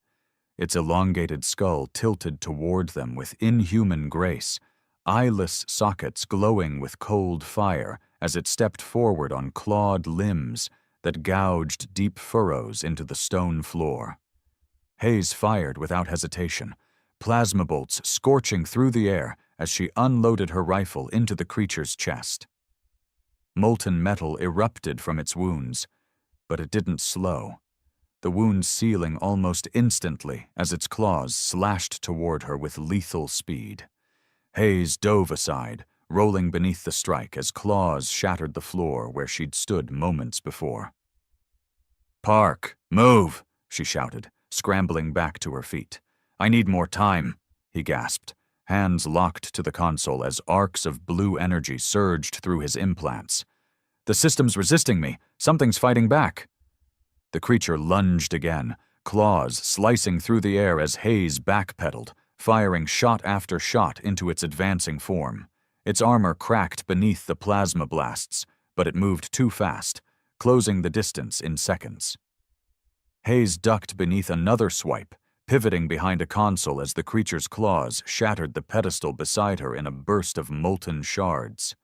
Its elongated skull tilted toward them with inhuman grace, eyeless sockets glowing with cold fire as it stepped forward on clawed limbs that gouged deep furrows into the stone floor. Hayes fired without hesitation, plasma bolts scorching through the air as she unloaded her rifle into the creature's chest. Molten metal erupted from its wounds, but it didn't slow, the wounds sealing almost instantly as its claws slashed toward her with lethal speed. Hayes dove aside, rolling beneath the strike as claws shattered the floor where she'd stood moments before. "Park, move!" she shouted, scrambling back to her feet. "I need more time," he gasped, hands locked to the console as arcs of blue energy surged through his implants. "The system's resisting me. Something's fighting back." The creature lunged again, claws slicing through the air as Hayes backpedaled, firing shot after shot into its advancing form. Its armor cracked beneath the plasma blasts, but it moved too fast, closing the distance in seconds. Hayes ducked beneath another swipe, pivoting behind a console as the creature's claws shattered the pedestal beside her in a burst of molten shards.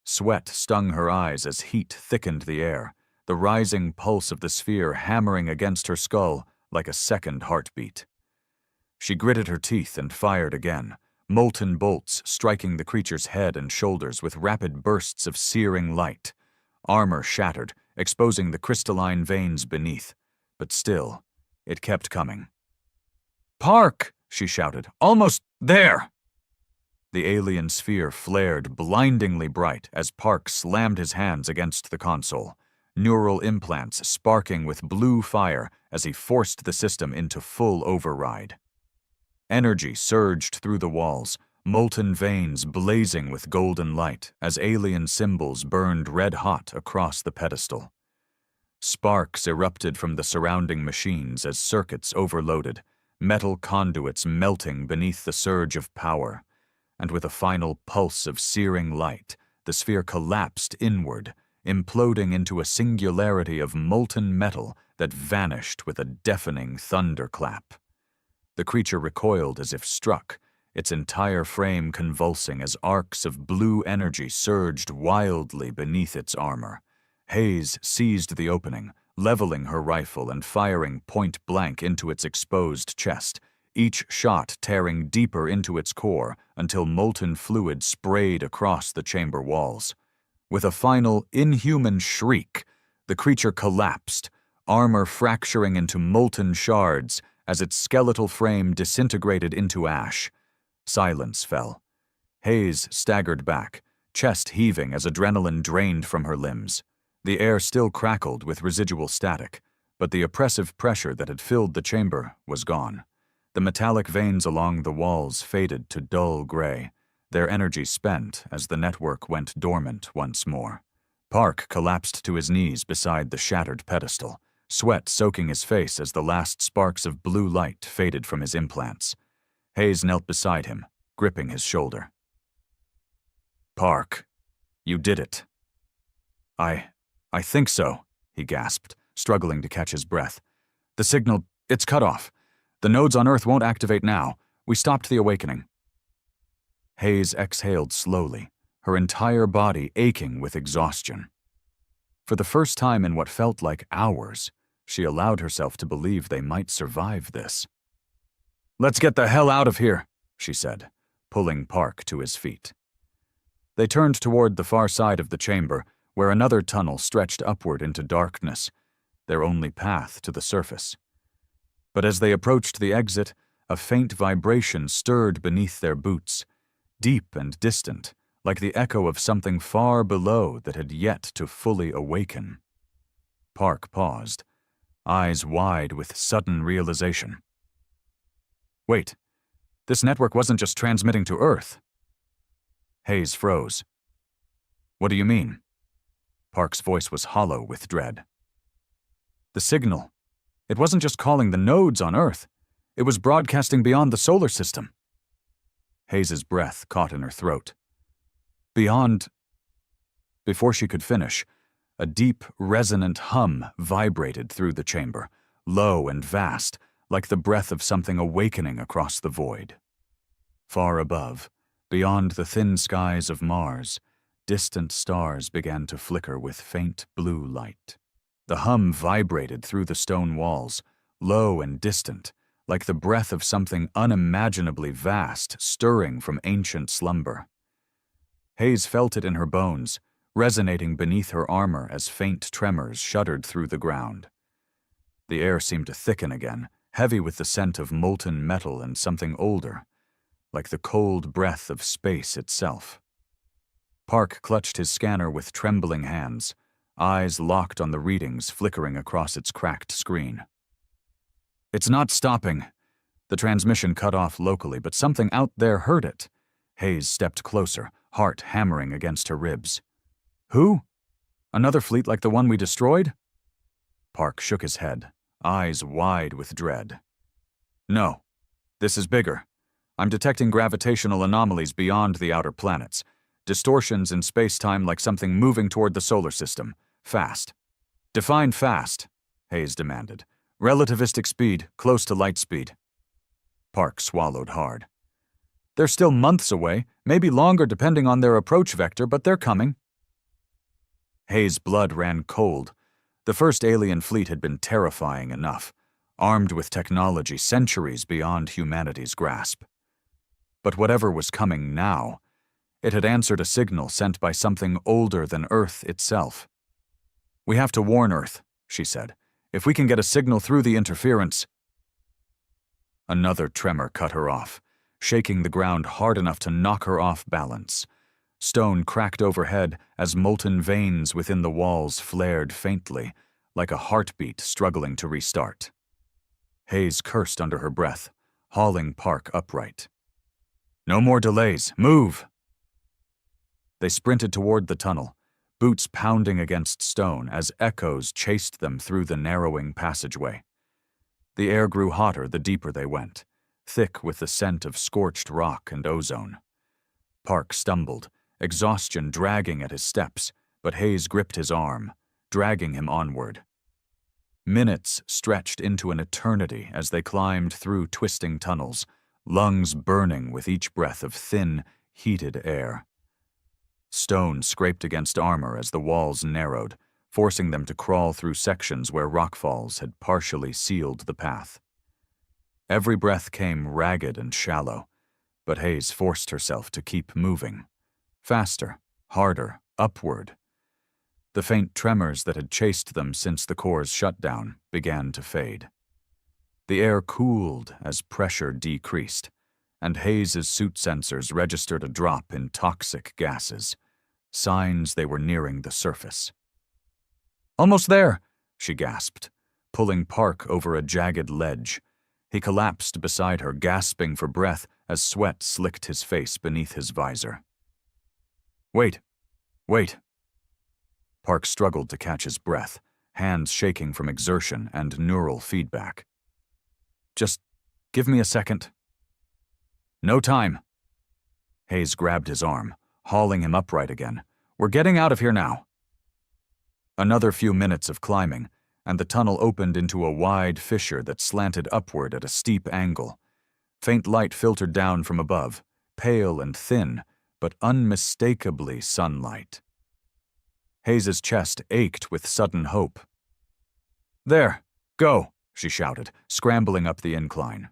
Sweat stung her eyes as heat thickened the air, the rising pulse of the sphere hammering against her skull like a second heartbeat. She gritted her teeth and fired again, molten bolts striking the creature's head and shoulders with rapid bursts of searing light. Armor shattered, exposing the crystalline veins beneath, but still, it kept coming. "Park!" she shouted. "Almost there!" The alien sphere flared blindingly bright as Park slammed his hands against the console, neural implants sparking with blue fire as he forced the system into full override. Energy surged through the walls, molten veins blazing with golden light as alien symbols burned red-hot across the pedestal. Sparks erupted from the surrounding machines as circuits overloaded, metal conduits melting beneath the surge of power. And with a final pulse of searing light, the sphere collapsed inward, imploding into a singularity of molten metal that vanished with a deafening thunderclap. The creature recoiled as if struck, its entire frame convulsing as arcs of blue energy surged wildly beneath its armor. Hayes seized the opening, leveling her rifle and firing point-blank into its exposed chest, each shot tearing deeper into its core until molten fluid sprayed across the chamber walls. With a final, inhuman shriek, the creature collapsed, armor fracturing into molten shards as its skeletal frame disintegrated into ash. Silence fell. Hayes staggered back, chest heaving as adrenaline drained from her limbs. The air still crackled with residual static, but the oppressive pressure that had filled the chamber was gone. The metallic veins along the walls faded to dull gray, their energy spent as the network went dormant once more. Park collapsed to his knees beside the shattered pedestal, sweat soaking his face as the last sparks of blue light faded from his implants. Hayes knelt beside him, gripping his shoulder. "Park, you did it." I think so," he gasped, struggling to catch his breath. "The signal, it's cut off. The nodes on Earth won't activate now. We stopped the awakening." Hayes exhaled slowly, her entire body aching with exhaustion. For the first time in what felt like hours, she allowed herself to believe they might survive this. "Let's get the hell out of here," she said, pulling Park to his feet. They turned toward the far side of the chamber, where another tunnel stretched upward into darkness, their only path to the surface. But as they approached the exit, a faint vibration stirred beneath their boots, deep and distant, like the echo of something far below that had yet to fully awaken. Park paused, eyes wide with sudden realization. "Wait, this network wasn't just transmitting to Earth." Hayes froze. "What do you mean?" Park's voice was hollow with dread. "The signal. It wasn't just calling the nodes on Earth. It was broadcasting beyond the solar system." Hayes's breath caught in her throat. "Beyond—" Before she could finish, a deep, resonant hum vibrated through the chamber, low and vast, like the breath of something awakening across the void. Far above, beyond the thin skies of Mars, distant stars began to flicker with faint blue light. The hum vibrated through the stone walls, low and distant, like the breath of something unimaginably vast stirring from ancient slumber. Hayes felt it in her bones, resonating beneath her armor as faint tremors shuddered through the ground. The air seemed to thicken again, heavy with the scent of molten metal and something older, like the cold breath of space itself. Park clutched his scanner with trembling hands, eyes locked on the readings flickering across its cracked screen. "It's not stopping." The transmission cut off locally, but something out there heard it. Hayes stepped closer, heart hammering against her ribs. "Who? Another fleet like the one we destroyed?" Park shook his head, eyes wide with dread. "No, this is bigger. I'm detecting gravitational anomalies beyond the outer planets. Distortions in space-time like something moving toward the solar system. Fast." "Define fast," Hayes demanded. "Relativistic speed, close to light speed." Park swallowed hard. "They're still months away, maybe longer depending on their approach vector, but they're coming." Hayes' blood ran cold. The first alien fleet had been terrifying enough, armed with technology centuries beyond humanity's grasp. But whatever was coming now, it had answered a signal sent by something older than Earth itself. "We have to warn Earth," she said. "If we can get a signal through the interference—" Another tremor cut her off, shaking the ground hard enough to knock her off balance. Stone cracked overhead as molten veins within the walls flared faintly, like a heartbeat struggling to restart. Hayes cursed under her breath, hauling Park upright. "No more delays. Move!" They sprinted toward the tunnel, boots pounding against stone as echoes chased them through the narrowing passageway. The air grew hotter the deeper they went, thick with the scent of scorched rock and ozone. Park stumbled, exhaustion dragging at his steps, but Hayes gripped his arm, dragging him onward. Minutes stretched into an eternity as they climbed through twisting tunnels, lungs burning with each breath of thin, heated air. Stone scraped against armor as the walls narrowed, forcing them to crawl through sections where rockfalls had partially sealed the path. Every breath came ragged and shallow, but Hayes forced herself to keep moving. Faster, harder, upward. The faint tremors that had chased them since the core's shutdown began to fade. The air cooled as pressure decreased, and Hayes's suit sensors registered a drop in toxic gases, signs they were nearing the surface. "Almost there," she gasped, pulling Park over a jagged ledge. He collapsed beside her, gasping for breath as sweat slicked his face beneath his visor. "Wait. Wait." Park struggled to catch his breath, hands shaking from exertion and neural feedback. "Just give me a second." "No time." Hayes grabbed his arm, hauling him upright again. "We're getting out of here now." Another few minutes of climbing, and the tunnel opened into a wide fissure that slanted upward at a steep angle. Faint light filtered down from above, pale and thin, but unmistakably sunlight. Hayes's chest ached with sudden hope. "There, go," she shouted, scrambling up the incline.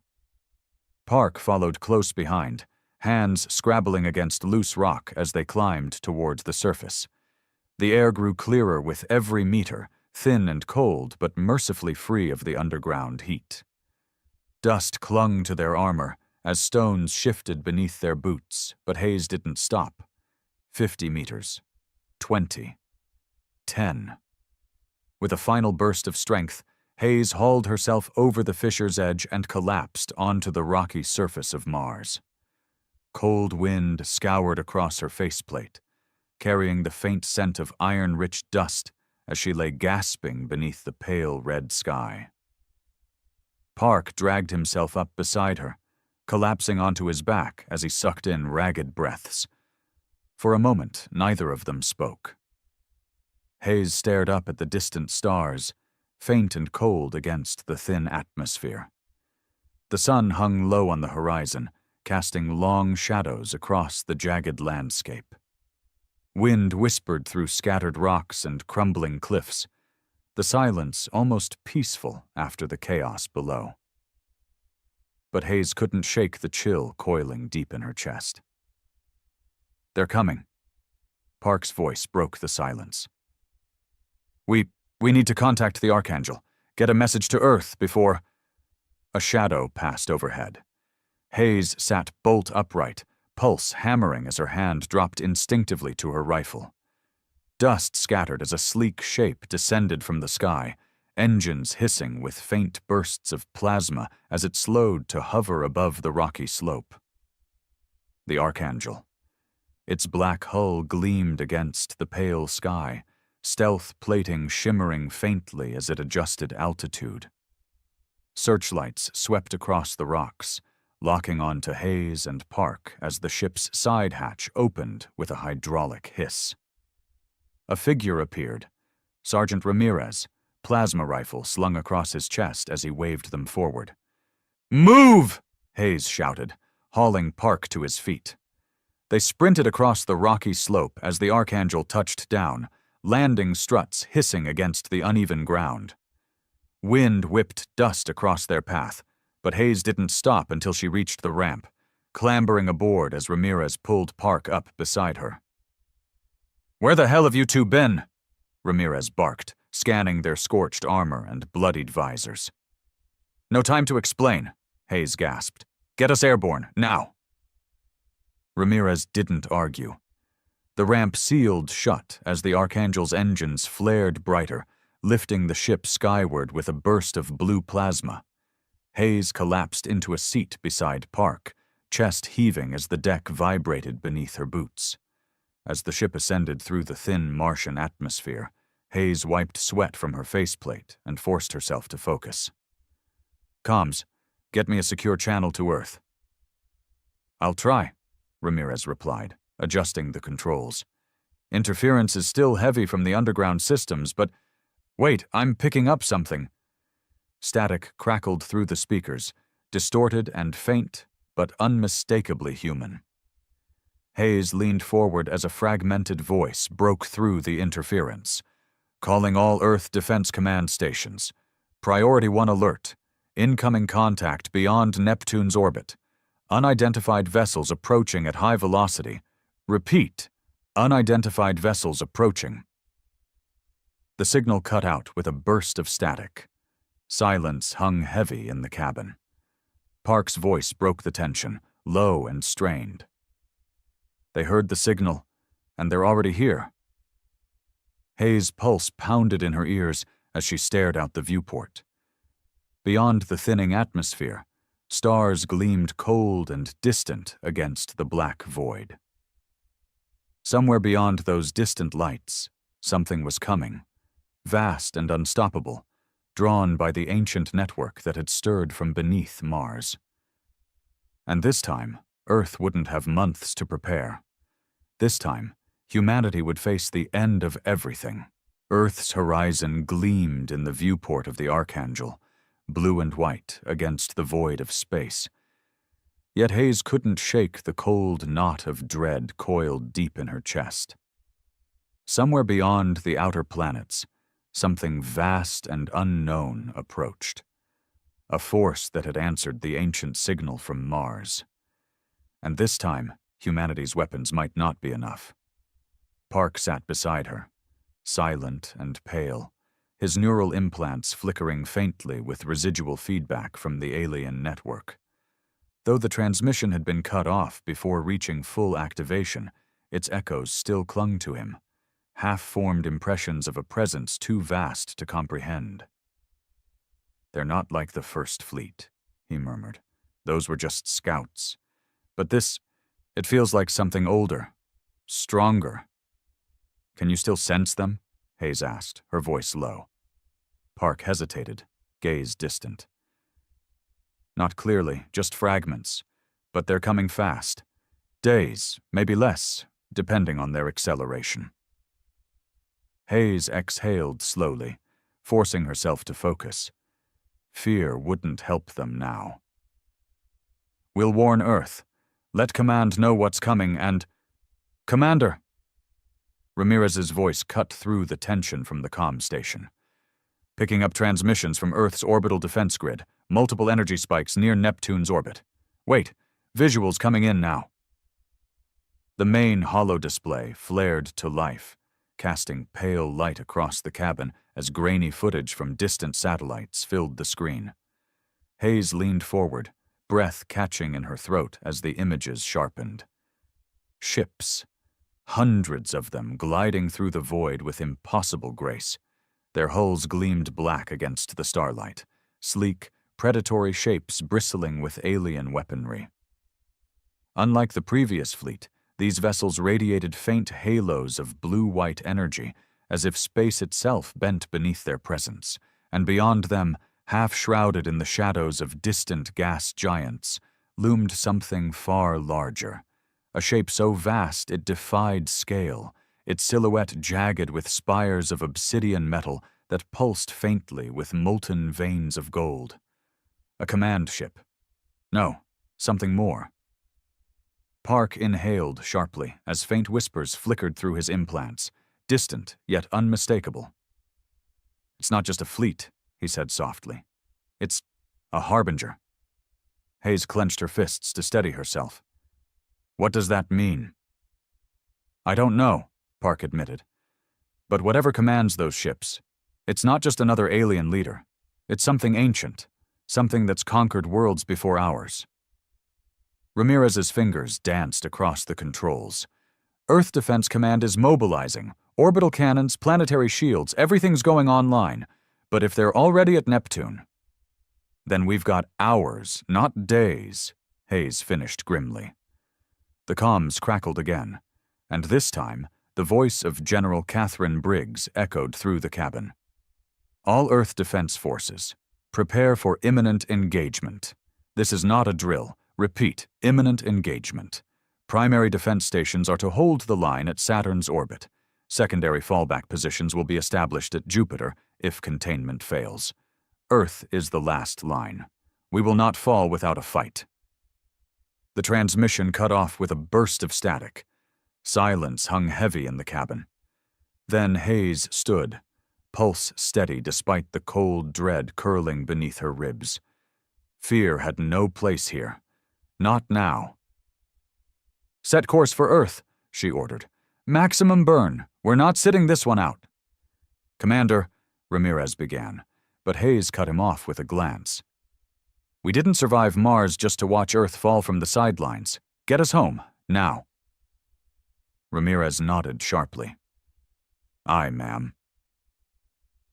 Park followed close behind, hands scrabbling against loose rock as they climbed towards the surface. The air grew clearer with every meter, thin and cold but mercifully free of the underground heat. Dust clung to their armor as stones shifted beneath their boots, but Hayes didn't stop. 50 meters. 20. 10. With a final burst of strength, Hayes hauled herself over the fissure's edge and collapsed onto the rocky surface of Mars. Cold wind scoured across her faceplate, carrying the faint scent of iron-rich dust as she lay gasping beneath the pale red sky. Park dragged himself up beside her, collapsing onto his back as he sucked in ragged breaths. For a moment, neither of them spoke. Hayes stared up at the distant stars, faint and cold against the thin atmosphere. The sun hung low on the horizon, casting long shadows across the jagged landscape. Wind whispered through scattered rocks and crumbling cliffs, the silence almost peaceful after the chaos below. But Hayes couldn't shake the chill coiling deep in her chest. "They're coming." Park's voice broke the silence. We need to contact the Archangel, get a message to Earth before—" A shadow passed overhead. Hayes sat bolt upright, pulse hammering as her hand dropped instinctively to her rifle. Dust scattered as a sleek shape descended from the sky, engines hissing with faint bursts of plasma as it slowed to hover above the rocky slope. The Archangel. Its black hull gleamed against the pale sky, stealth plating shimmering faintly as it adjusted altitude. Searchlights swept across the rocks, locking onto Hayes and Park as the ship's side hatch opened with a hydraulic hiss. A figure appeared, Sergeant Ramirez, plasma rifle slung across his chest as he waved them forward. "Move!" Hayes shouted, hauling Park to his feet. They sprinted across the rocky slope as the Archangel touched down, landing struts hissing against the uneven ground. Wind whipped dust across their path, but Hayes didn't stop until she reached the ramp, clambering aboard as Ramirez pulled Park up beside her. "Where the hell have you two been?" Ramirez barked, scanning their scorched armor and bloodied visors. "No time to explain," Hayes gasped. "Get us airborne, now." Ramirez didn't argue. The ramp sealed shut as the Archangel's engines flared brighter, lifting the ship skyward with a burst of blue plasma. Hayes collapsed into a seat beside Park, chest heaving as the deck vibrated beneath her boots. As the ship ascended through the thin Martian atmosphere, Hayes wiped sweat from her faceplate and forced herself to focus. "Comms, get me a secure channel to Earth." "I'll try," Ramirez replied, adjusting the controls. "Interference is still heavy from the underground systems, but— Wait, I'm picking up something." Static crackled through the speakers, distorted and faint, but unmistakably human. Hayes leaned forward as a fragmented voice broke through the interference. Calling all Earth Defense Command stations. Priority 1 alert. Incoming contact beyond Neptune's orbit. Unidentified vessels approaching at high velocity. Repeat. Unidentified vessels approaching. The signal cut out with a burst of static. Silence hung heavy in the cabin. Park's voice broke the tension, low and strained. They heard the signal, and they're already here. Hayes' pulse pounded in her ears as she stared out the viewport. Beyond the thinning atmosphere, stars gleamed cold and distant against the black void. Somewhere beyond those distant lights, something was coming, vast and unstoppable, drawn by the ancient network that had stirred from beneath Mars. And this time, Earth wouldn't have months to prepare. This time, humanity would face the end of everything. Earth's horizon gleamed in the viewport of the Archangel, blue and white against the void of space. Yet Hayes couldn't shake the cold knot of dread coiled deep in her chest. Somewhere beyond the outer planets, something vast and unknown approached. A force that had answered the ancient signal from Mars. And this time, humanity's weapons might not be enough. Park sat beside her, silent and pale, his neural implants flickering faintly with residual feedback from the alien network. Though the transmission had been cut off before reaching full activation, its echoes still clung to him, half-formed impressions of a presence too vast to comprehend. "They're not like the First Fleet," he murmured. "Those were just scouts. But this, it feels like something older, stronger." "Can you still sense them?" Hayes asked, her voice low. Park hesitated, gaze distant. "Not clearly, just fragments. But they're coming fast. Days, maybe less, depending on their acceleration." Hayes exhaled slowly, forcing herself to focus. Fear wouldn't help them now. "We'll warn Earth. Let Command know what's coming and—" "Commander!" Ramirez's voice cut through the tension from the comm station. "Picking up transmissions from Earth's orbital defense grid. Multiple energy spikes near Neptune's orbit. Wait, visuals coming in now." The main holodisplay flared to life, casting pale light across the cabin as grainy footage from distant satellites filled the screen. Hayes leaned forward, breath catching in her throat as the images sharpened. Ships. Hundreds of them gliding through the void with impossible grace. Their hulls gleamed black against the starlight, sleek, predatory shapes bristling with alien weaponry. Unlike the previous fleet, these vessels radiated faint halos of blue-white energy, as if space itself bent beneath their presence, and beyond them, half-shrouded in the shadows of distant gas giants, loomed something far larger, a shape so vast it defied scale, its silhouette jagged with spires of obsidian metal that pulsed faintly with molten veins of gold. A command ship. No, something more. Park inhaled sharply as faint whispers flickered through his implants, distant yet unmistakable. "It's not just a fleet," he said softly. "It's a harbinger." Hayes clenched her fists to steady herself. "What does that mean?" "I don't know," Park admitted. "But whatever commands those ships, it's not just another alien leader. It's something ancient, something that's conquered worlds before ours." Ramirez's fingers danced across the controls. "Earth Defense Command is mobilizing. Orbital cannons, planetary shields, everything's going online. But if they're already at Neptune, then we've got hours, not days," Hayes finished grimly. The comms crackled again, and this time, the voice of General Catherine Briggs echoed through the cabin. "All Earth Defense Forces, prepare for imminent engagement. This is not a drill. Repeat, imminent engagement. Primary defense stations are to hold the line at Saturn's orbit. Secondary fallback positions will be established at Jupiter if containment fails. Earth is the last line. We will not fall without a fight." The transmission cut off with a burst of static. Silence hung heavy in the cabin. Then Hayes stood, pulse steady despite the cold dread curling beneath her ribs. Fear had no place here. Not now. "Set course for Earth," she ordered. "Maximum burn. We're not sitting this one out." "Commander," Ramirez began, but Hayes cut him off with a glance. "We didn't survive Mars just to watch Earth fall from the sidelines. Get us home, now." Ramirez nodded sharply. "Aye, ma'am."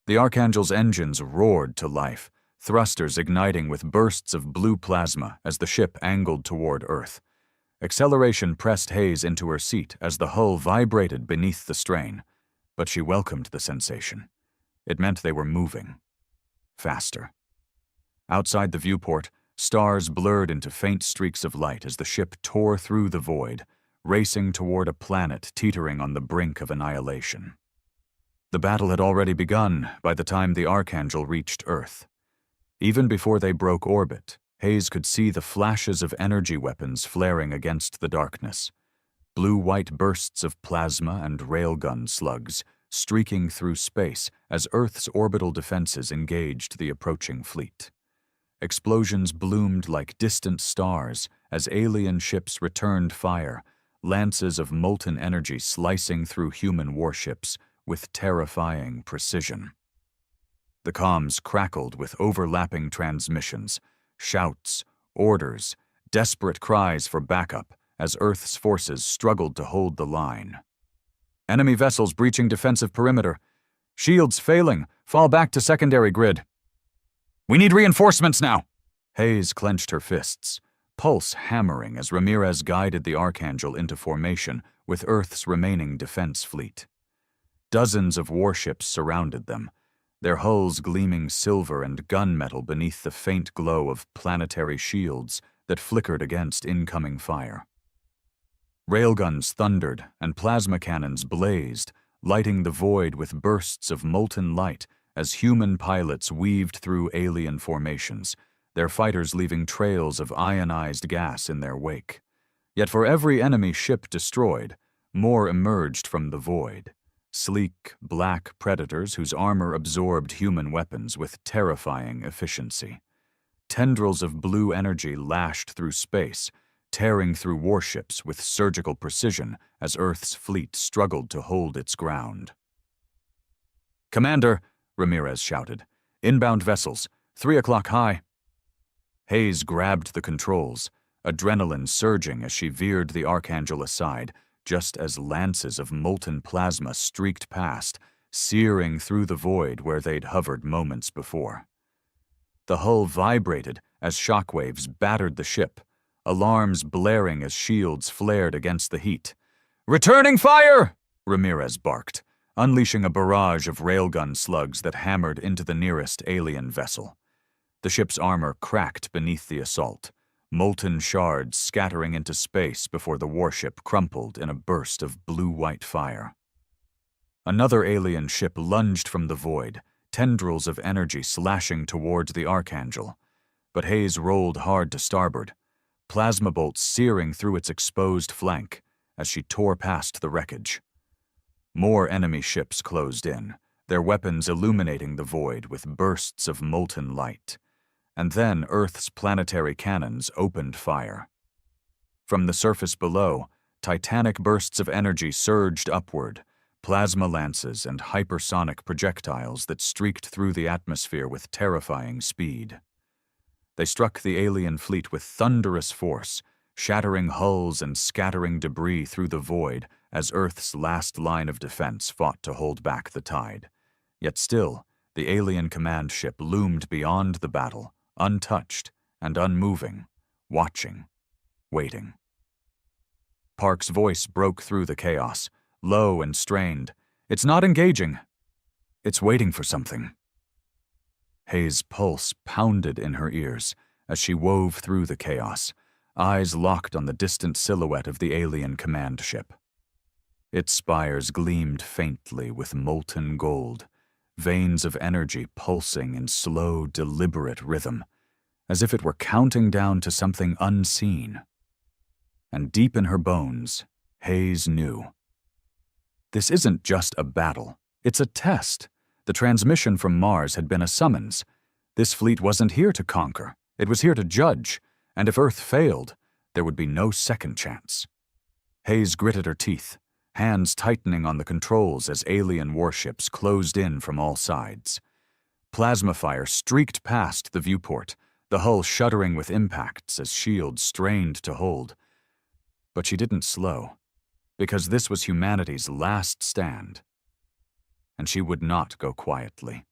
The Archangel's engines roared to life, thrusters igniting with bursts of blue plasma as the ship angled toward Earth. Acceleration pressed Hayes into her seat as the hull vibrated beneath the strain, but she welcomed the sensation. It meant they were moving. Faster. Outside the viewport, stars blurred into faint streaks of light as the ship tore through the void, racing toward a planet teetering on the brink of annihilation. The battle had already begun by the time the Archangel reached Earth. Even before they broke orbit, Hayes could see the flashes of energy weapons flaring against the darkness. Blue-white bursts of plasma and railgun slugs streaking through space as Earth's orbital defenses engaged the approaching fleet. Explosions bloomed like distant stars as alien ships returned fire, lances of molten energy slicing through human warships with terrifying precision. The comms crackled with overlapping transmissions, shouts, orders, desperate cries for backup as Earth's forces struggled to hold the line. "Enemy vessels breaching defensive perimeter. Shields failing. Fall back to secondary grid." "We need reinforcements now!" Hayes clenched her fists, pulse hammering as Ramirez guided the Archangel into formation with Earth's remaining defense fleet. Dozens of warships surrounded them, their hulls gleaming silver and gunmetal beneath the faint glow of planetary shields that flickered against incoming fire. Railguns thundered and plasma cannons blazed, lighting the void with bursts of molten light as human pilots weaved through alien formations, their fighters leaving trails of ionized gas in their wake. Yet for every enemy ship destroyed, more emerged from the void. Sleek, black predators whose armor absorbed human weapons with terrifying efficiency. Tendrils of blue energy lashed through space, tearing through warships with surgical precision as Earth's fleet struggled to hold its ground. "Commander," Ramirez shouted, "inbound vessels, 3 o'clock high." Hayes grabbed the controls, adrenaline surging as she veered the Archangel aside, just as lances of molten plasma streaked past, searing through the void where they'd hovered moments before. The hull vibrated as shockwaves battered the ship, alarms blaring as shields flared against the heat. "Returning fire!" Ramirez barked, unleashing a barrage of railgun slugs that hammered into the nearest alien vessel. The ship's armor cracked beneath the assault, molten shards scattering into space before the warship crumpled in a burst of blue-white fire. Another alien ship lunged from the void, tendrils of energy slashing towards the Archangel, but Hayes rolled hard to starboard, plasma bolts searing through its exposed flank as she tore past the wreckage. More enemy ships closed in, their weapons illuminating the void with bursts of molten light. And then Earth's planetary cannons opened fire. From the surface below, titanic bursts of energy surged upward, plasma lances and hypersonic projectiles that streaked through the atmosphere with terrifying speed. They struck the alien fleet with thunderous force, shattering hulls and scattering debris through the void as Earth's last line of defense fought to hold back the tide. Yet still, the alien command ship loomed beyond the battle, untouched and unmoving, watching, waiting. Park's voice broke through the chaos, low and strained. "It's not engaging. It's waiting for something." Hayes' pulse pounded in her ears as she wove through the chaos, eyes locked on the distant silhouette of the alien command ship. Its spires gleamed faintly with molten gold, veins of energy pulsing in slow, deliberate rhythm, as if it were counting down to something unseen. And deep in her bones, Hayes knew. This isn't just a battle. It's a test. The transmission from Mars had been a summons. This fleet wasn't here to conquer. It was here to judge. And if Earth failed, there would be no second chance. Hayes gritted her teeth, hands tightening on the controls as alien warships closed in from all sides. Plasma fire streaked past the viewport, the hull shuddering with impacts as shields strained to hold. But she didn't slow, because this was humanity's last stand. And she would not go quietly.